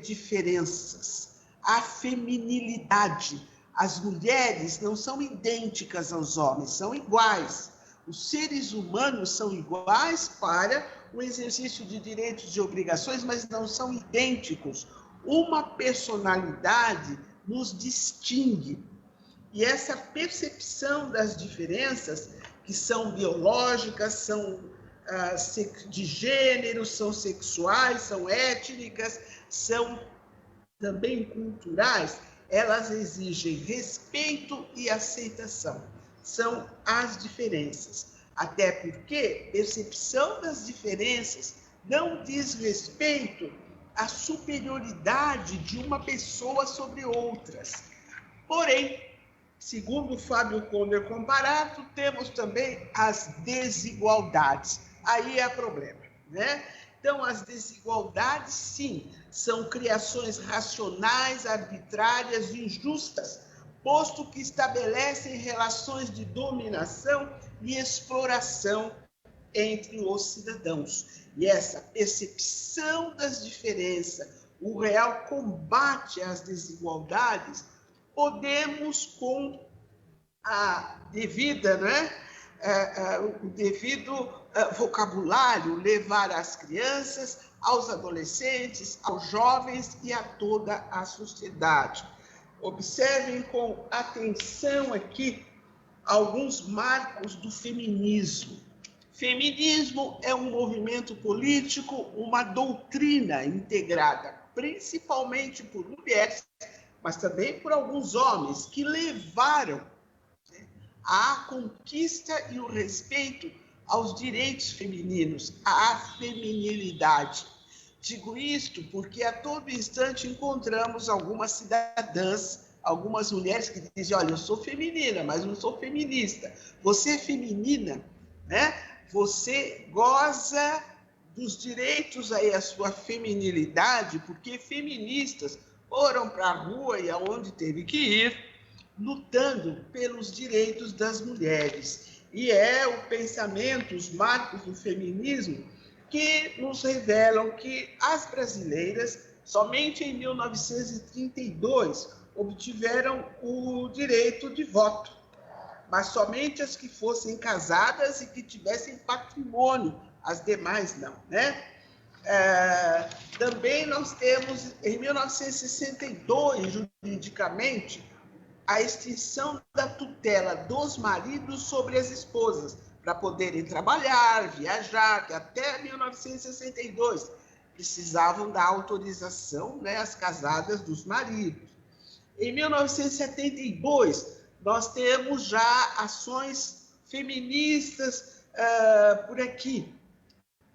[SPEAKER 6] diferenças, a feminilidade. As mulheres não são idênticas aos homens, são iguais. Os seres humanos são iguais para o exercício de direitos e obrigações, mas não são idênticos. Uma personalidade nos distingue. E essa percepção das diferenças, que são biológicas, são de gênero, são sexuais, são étnicas, são também culturais, elas exigem respeito e aceitação. São as diferenças. Até porque percepção das diferenças não diz respeito à superioridade de uma pessoa sobre outras. Porém, segundo Fábio Konder Comparato, temos também as desigualdades. Aí há problema, né? Então, as desigualdades, sim, são criações racionais, arbitrárias e injustas, posto que estabelecem relações de dominação e exploração entre os cidadãos. E essa percepção das diferenças, o real combate às desigualdades, podemos, com a devida, né, o devido vocabulário, levar às crianças, aos adolescentes, aos jovens e a toda a sociedade. Observem com atenção aqui alguns marcos do feminismo. Feminismo é um movimento político, uma doutrina integrada principalmente por mulheres, mas também por alguns homens que levaram a conquista e o respeito aos direitos femininos, à feminilidade. Digo isto porque a todo instante encontramos algumas cidadãs, algumas mulheres que dizem: olha, eu sou feminina, mas não sou feminista. Você é feminina, né? Você goza dos direitos aí à sua feminilidade, porque feministas foram para a rua e aonde teve que ir, lutando pelos direitos das mulheres. E é o pensamento, os marcos do feminismo, que nos revelam que as brasileiras, somente em 1932, obtiveram o direito de voto, mas somente as que fossem casadas e que tivessem patrimônio, as demais não, né? Também nós temos, em 1962, juridicamente, a extinção da tutela dos maridos sobre as esposas, para poderem trabalhar, viajar, que até 1962 precisavam da autorização, né, as casadas dos maridos. Em 1972, nós temos já ações feministas por aqui,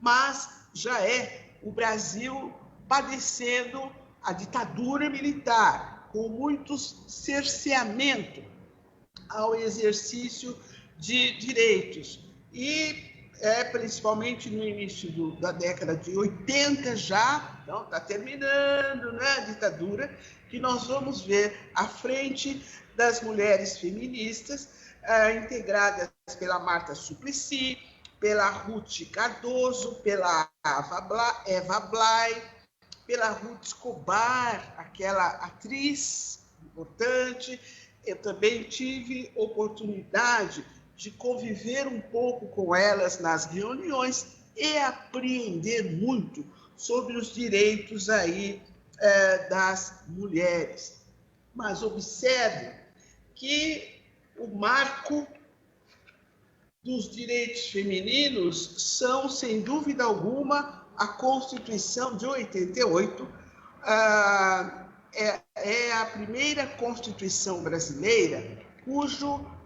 [SPEAKER 6] mas já é o Brasil padecendo a ditadura militar, com muito cerceamento ao exercício de direitos. E principalmente no início da década de 80 já, então está terminando, né, a ditadura, que nós vamos ver à frente das mulheres feministas, integradas pela Marta Suplicy, pela Ruth Cardoso, pela Eva Blay, pela Ruth Escobar, aquela atriz importante. Eu também tive oportunidade de conviver um pouco com elas nas reuniões e apreender muito sobre os direitos aí das mulheres. Mas observe que o marco dos direitos femininos são, sem dúvida alguma, a Constituição de 88, é a primeira Constituição brasileira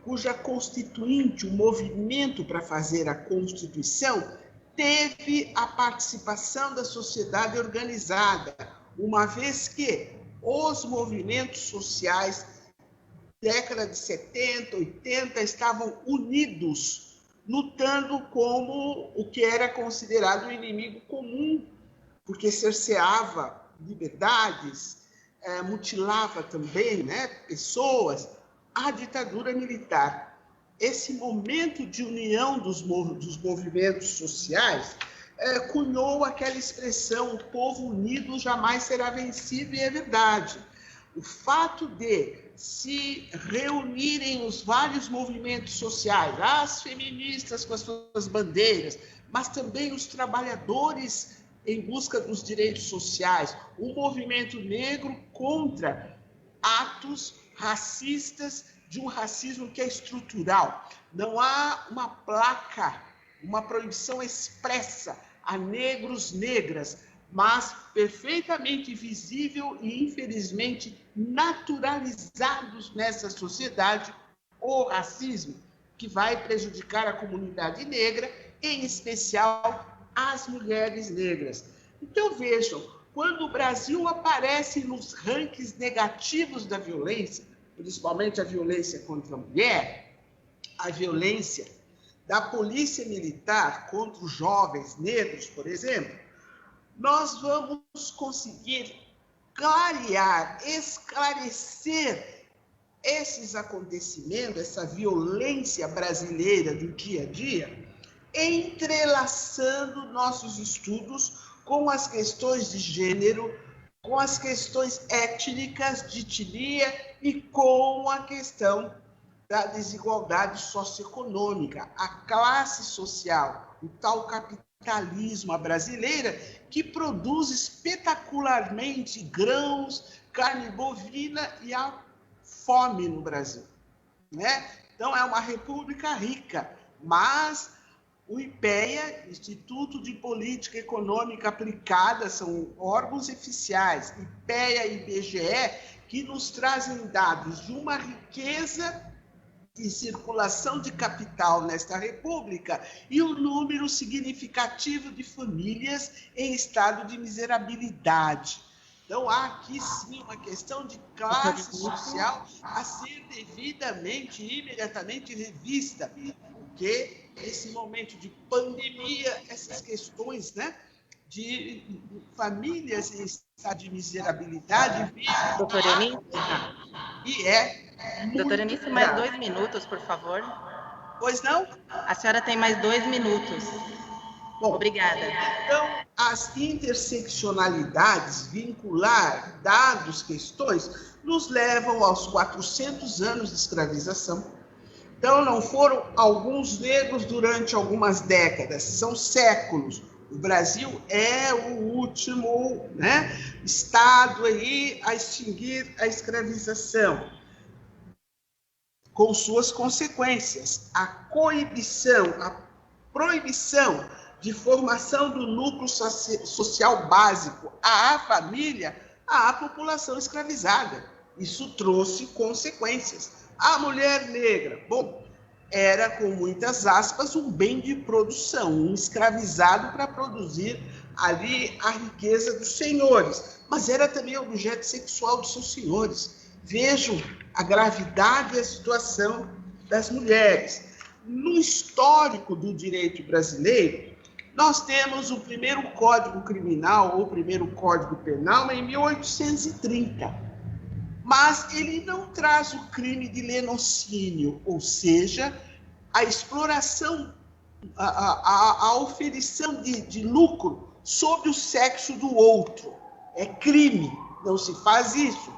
[SPEAKER 6] cuja constituinte, o movimento para fazer a Constituição, teve a participação da sociedade organizada, uma vez que os movimentos sociais, década de 70, 80, estavam unidos, lutando como o que era considerado o inimigo comum, porque cerceava liberdades, mutilava também, né, pessoas, a ditadura militar. Esse momento de união dos movimentos sociais cunhou aquela expressão: o povo unido jamais será vencido, e é verdade. O fato de se reunirem os vários movimentos sociais, as feministas com as suas bandeiras, mas também os trabalhadores em busca dos direitos sociais, o movimento negro contra atos racistas, de um racismo que é estrutural. Não há uma placa, uma proibição expressa a negros, negras, mas perfeitamente visível e, infelizmente, naturalizados nessa sociedade o racismo, que vai prejudicar a comunidade negra, em especial as mulheres negras. Então, vejam, quando o Brasil aparece nos rankings negativos da violência, principalmente a violência contra a mulher, a violência da polícia militar contra os jovens negros, por exemplo, nós vamos conseguir clarear, esclarecer esses acontecimentos, essa violência brasileira do dia a dia, entrelaçando nossos estudos com as questões de gênero, com as questões étnicas, de etnia e com a questão da desigualdade socioeconômica, a classe social, o tal capitalismo brasileira que produz espetacularmente grãos, carne bovina e a fome no Brasil, né? Então, é uma república rica, mas o IPEA, Instituto de Política Econômica Aplicada, são órgãos oficiais, IPEA e IBGE, que nos trazem dados de uma riqueza e circulação de capital nesta república e um número significativo de famílias em estado de miserabilidade. Então, há aqui sim uma questão de classe social a ser devidamente e imediatamente revista, porque nesse momento de pandemia, essas questões, né, de famílias em estado de miserabilidade...
[SPEAKER 1] Doutora Eunice?
[SPEAKER 6] E
[SPEAKER 1] Doutora Eunice, mais 2 minutos, por favor.
[SPEAKER 6] Pois não?
[SPEAKER 1] A senhora tem mais 2 minutos. Bom, obrigada.
[SPEAKER 6] Então, as interseccionalidades, vincular dados, questões, nos levam aos 400 anos de escravização. Então, não foram alguns negros durante algumas décadas, são séculos. O Brasil é o último, né, estado aí a extinguir a escravização, com suas consequências. A coibição, a proibição de formação do núcleo social básico à família, à população escravizada. Isso trouxe consequências. A mulher negra, bom, era, com muitas aspas, um bem de produção, um escravizado para produzir ali a riqueza dos senhores, mas era também objeto sexual dos seus senhores. Vejam a gravidade e a situação das mulheres. No histórico do direito brasileiro, nós temos o primeiro Código Criminal, ou o primeiro Código Penal, em 1830. Mas ele não traz o crime de lenocínio, ou seja, a exploração a oferição de lucro sobre o sexo do outro. É crime, não se faz isso.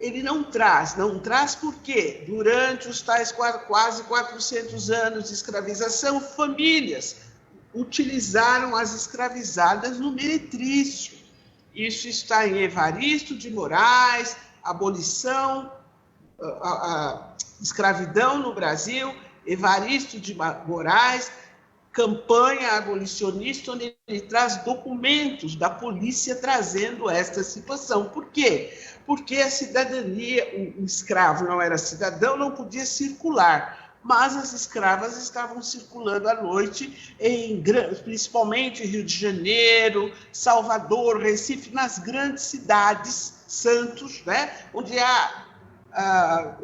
[SPEAKER 6] Ele não traz por quê? Durante os tais quase 400 anos de escravização, famílias utilizaram as escravizadas no meretrício. Isso está em Evaristo de Moraes, Abolição, a escravidão no Brasil, Evaristo de Moraes, campanha abolicionista, onde ele traz documentos da polícia trazendo esta situação. Por quê? Porque a cidadania, o escravo não era cidadão, não podia circular, mas as escravas estavam circulando à noite, principalmente em Rio de Janeiro, Salvador, Recife, nas grandes cidades, Santos, né, onde há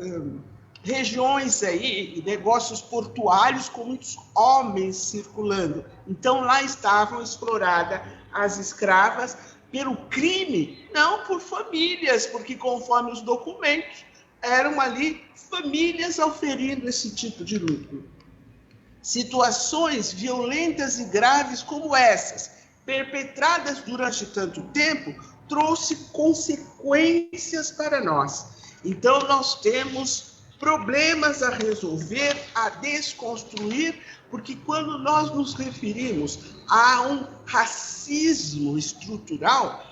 [SPEAKER 6] regiões aí, negócios portuários com muitos homens circulando. Então, lá estavam exploradas as escravas pelo crime, não por famílias, porque conforme os documentos, eram ali famílias auferindo esse tipo de lucro. Situações violentas e graves como essas, perpetradas durante tanto tempo, trouxe consequências para nós. Então, nós temos problemas a resolver, a desconstruir, porque quando nós nos referimos a um racismo estrutural,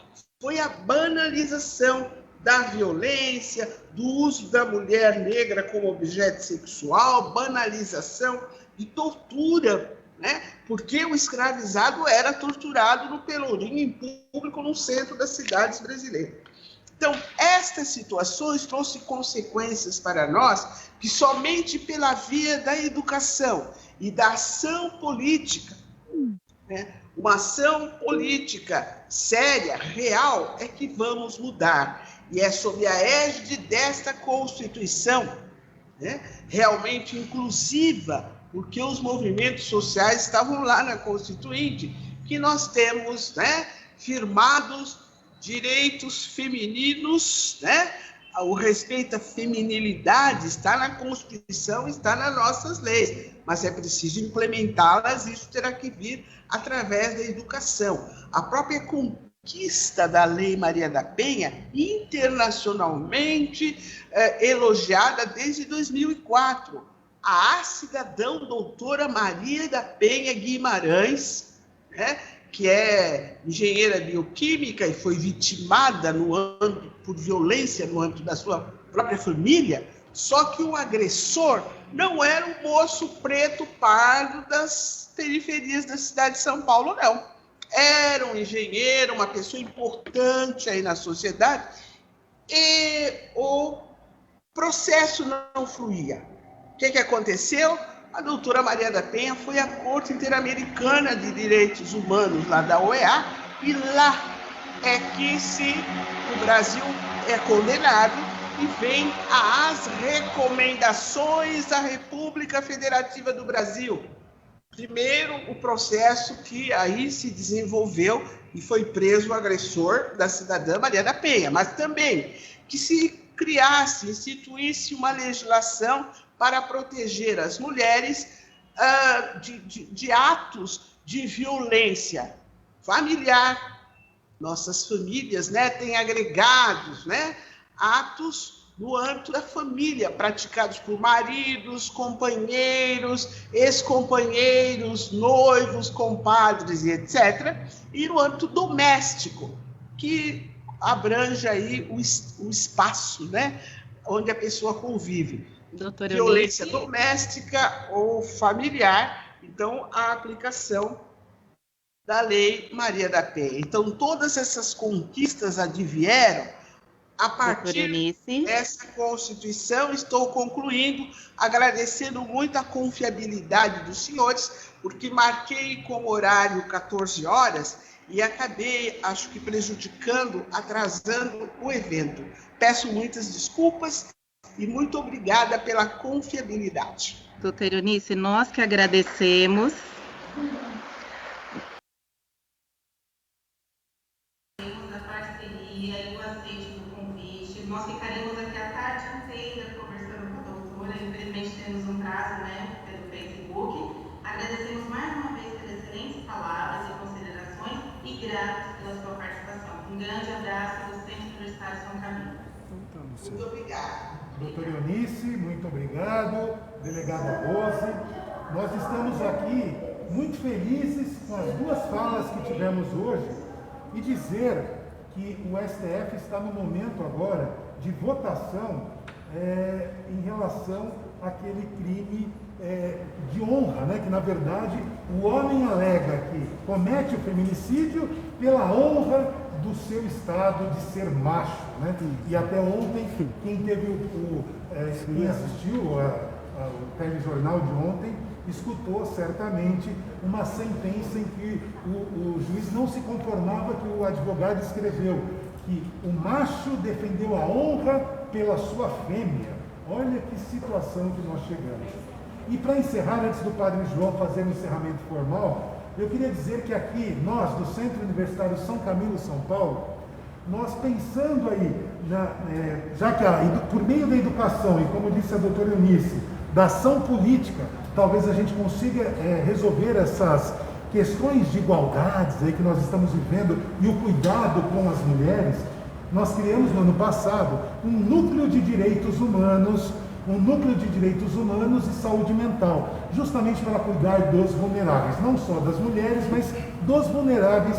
[SPEAKER 6] foi a banalização da violência, do uso da mulher negra como objeto sexual, banalização de tortura, né? Porque o escravizado era torturado no Pelourinho, em público, no centro das cidades brasileiras. Então, estas situações trouxeram consequências para nós que somente pela via da educação e da ação política, né, uma ação política séria, real, é que vamos mudar. E é sob a égide desta Constituição, né, realmente inclusiva, porque os movimentos sociais estavam lá na Constituinte, que nós temos, né, firmados direitos femininos, né? O respeito à feminilidade está na Constituição, está nas nossas leis, mas é preciso implementá-las, e isso terá que vir através da educação. A própria conquista da Lei Maria da Penha, internacionalmente elogiada desde 2004, a cidadã doutora Maria da Penha Guimarães, né, que é engenheira bioquímica e foi vitimada por violência no âmbito da sua própria família, só que o agressor não era um moço preto pardo das periferias da cidade de São Paulo, não. Era um engenheiro, uma pessoa importante aí na sociedade, e o processo não fluía. O que aconteceu? A doutora Maria da Penha foi à Corte Interamericana de Direitos Humanos, lá da OEA, e lá é que o Brasil é condenado e vem as recomendações da República Federativa do Brasil. Primeiro, o processo que aí se desenvolveu e foi preso o agressor da cidadã Maria da Penha, mas também que se criasse, instituísse uma legislação para proteger as mulheres de atos de violência familiar. Nossas famílias, né, têm agregados, né, atos no âmbito da família, praticados por maridos, companheiros, ex-companheiros, noivos, compadres e etc. E no âmbito doméstico, que abrange aí o espaço, né, onde a pessoa convive.
[SPEAKER 1] Doutora
[SPEAKER 6] Violência
[SPEAKER 1] Eunice,
[SPEAKER 6] doméstica ou familiar, então a aplicação da Lei Maria da Penha. Então, todas essas conquistas advieram a partir dessa Constituição. Estou concluindo, agradecendo muito a confiabilidade dos senhores, porque marquei como horário 14 horas e acabei, acho que prejudicando, atrasando o evento. Peço muitas desculpas e muito obrigada pela confiabilidade.
[SPEAKER 1] doutora Eunice, nós que agradecemos. A parceria e o aceite do convite. Nós ficaremos aqui a tarde inteira conversando com a doutora. Infelizmente temos um prazo, né, pelo Facebook. Agradecemos mais uma vez pelas excelentes palavras e considerações e gratos pela sua participação. Um grande abraço do Centro Universitário São Camilo.
[SPEAKER 6] Muito obrigada.
[SPEAKER 3] Doutora Eunice, muito obrigado. Delegada Rose, nós estamos aqui muito felizes com as duas falas que tivemos hoje e dizer que o STF está no momento agora de votação em relação àquele crime de honra, né? Que na verdade o homem alega que comete o feminicídio pela honra do seu estado de ser macho, né? E até ontem, quem assistiu o telejornal de ontem, escutou certamente uma sentença em que o juiz não se conformava que o advogado escreveu que o macho defendeu a honra pela sua fêmea. Olha que situação que nós chegamos. E para encerrar, antes do Padre João fazer o encerramento formal, eu queria dizer que aqui, nós do Centro Universitário São Camilo, São Paulo, nós pensando aí, já que por meio da educação, e como disse a doutora Eunice, da ação política, talvez a gente consiga resolver essas questões de igualdades aí que nós estamos vivendo e o cuidado com as mulheres. Nós criamos no ano passado um núcleo de direitos humanos e saúde mental, justamente para cuidar dos vulneráveis, não só das mulheres, mas dos vulneráveis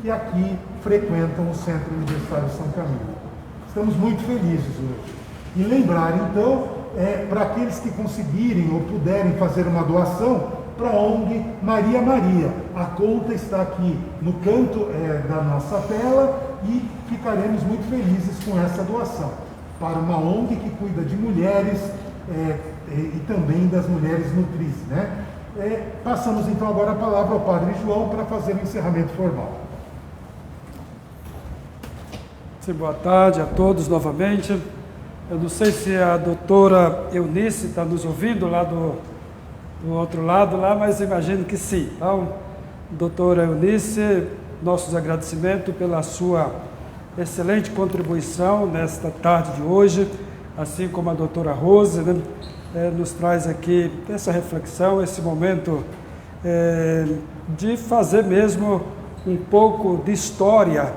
[SPEAKER 3] que aqui frequentam o Centro Universitário São Camilo. Estamos muito felizes hoje. E lembrar, então, para aqueles que conseguirem ou puderem fazer uma doação, para a ONG Maria Maria. A conta está aqui no canto da nossa tela e ficaremos muito felizes com essa doação. Para uma ONG que cuida de mulheres e também das mulheres nutris, né? Passamos então agora a palavra ao Padre João para fazer o encerramento formal.
[SPEAKER 2] Sim, boa tarde a todos novamente. Eu não sei se a doutora Eunice está nos ouvindo lá do outro lado, lá, mas imagino que sim. Então, doutora Eunice, nossos agradecimentos pela sua excelente contribuição nesta tarde de hoje, assim como a doutora Rose, né, nos traz aqui essa reflexão, esse momento de fazer mesmo um pouco de história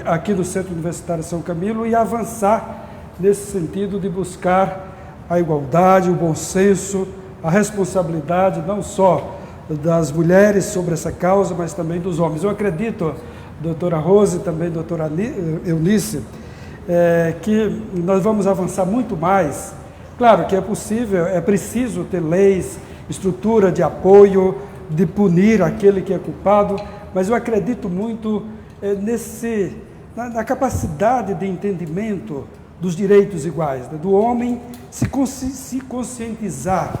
[SPEAKER 2] aqui no Centro Universitário São Camilo e avançar nesse sentido de buscar a igualdade, o bom senso, a responsabilidade não só das mulheres sobre essa causa, mas também dos homens. Eu acredito, doutora Rose, também doutora Eunice, que nós vamos avançar muito mais. Claro que é possível, é preciso ter leis, estrutura de apoio, de punir aquele que é culpado, mas eu acredito muito na capacidade de entendimento dos direitos iguais, né? Do homem se conscientizar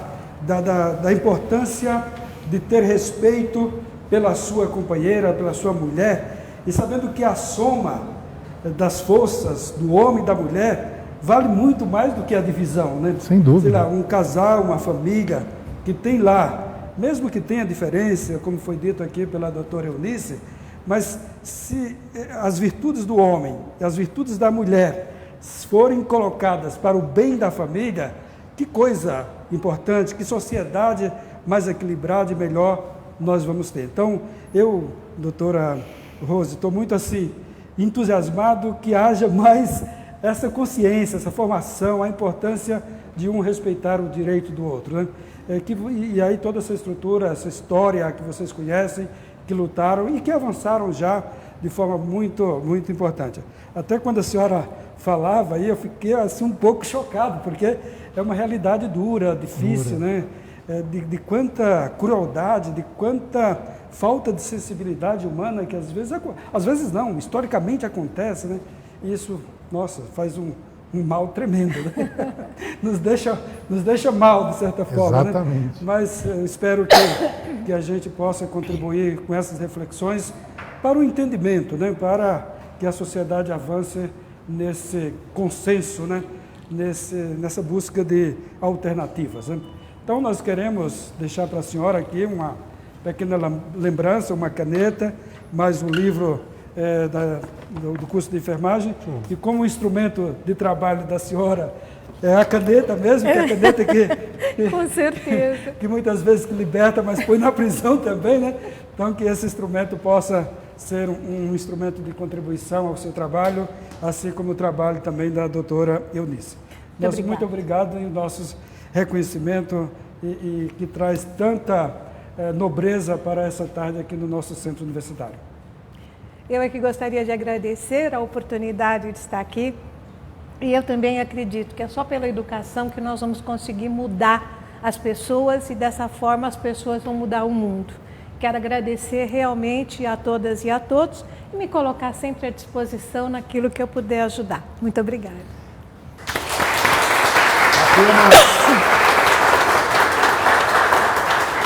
[SPEAKER 2] da importância de ter respeito pela sua companheira, pela sua mulher, e sabendo que a soma das forças do homem e da mulher vale muito mais do que a divisão, né?
[SPEAKER 3] Sem dúvida.
[SPEAKER 2] Sei lá, um casal, uma família que tem lá, mesmo que tenha diferença, como foi dito aqui pela doutora Eunice, mas se as virtudes do homem e as virtudes da mulher forem colocadas para o bem da família, que coisa importante, que sociedade mais equilibrada e melhor nós vamos ter. Então, eu, doutora Rose, estou muito assim, entusiasmado que haja mais essa consciência, essa formação, a importância de um respeitar o direito do outro, né? E aí toda essa estrutura, essa história que vocês conhecem, que lutaram e que avançaram já de forma muito, muito importante. Até quando a senhora falava aí, eu fiquei assim um pouco chocado, porque é uma realidade dura, difícil, né? De quanta crueldade, de quanta falta de sensibilidade humana que às vezes não, historicamente acontece, né? E isso, nossa, faz um mal tremendo, né? nos deixa mal, de certa forma.
[SPEAKER 3] Exatamente.
[SPEAKER 2] Né? Mas eu espero que a gente possa contribuir com essas reflexões para o entendimento, né? Para que a sociedade avance nesse consenso, né? Nessa busca de alternativas, né? Então, nós queremos deixar para a senhora aqui uma pequena lembrança, uma caneta, mais um livro do curso de enfermagem, e como instrumento de trabalho da senhora É a caneta mesmo, que é a caneta que
[SPEAKER 4] Com certeza.
[SPEAKER 2] que muitas vezes liberta, mas põe na prisão também, né? Então, que esse instrumento possa ser um instrumento de contribuição ao seu trabalho, assim como o trabalho também da doutora Eunice. Muito obrigado e o nosso reconhecimento e que traz tanta nobreza para essa tarde aqui no nosso centro universitário.
[SPEAKER 4] Eu é que gostaria de agradecer a oportunidade de estar aqui. E eu também acredito que é só pela educação que nós vamos conseguir mudar as pessoas e dessa forma as pessoas vão mudar o mundo. Quero agradecer realmente a todas e a todos e me colocar sempre à disposição naquilo que eu puder ajudar. Muito obrigada.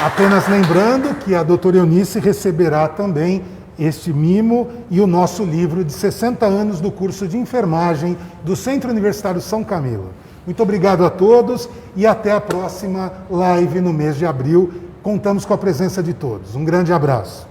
[SPEAKER 3] Apenas lembrando que a doutora Eunice receberá também este mimo e o nosso livro de 60 anos do curso de enfermagem do Centro Universitário São Camilo. Muito obrigado a todos e até a próxima live no mês de abril. Contamos com a presença de todos. Um grande abraço.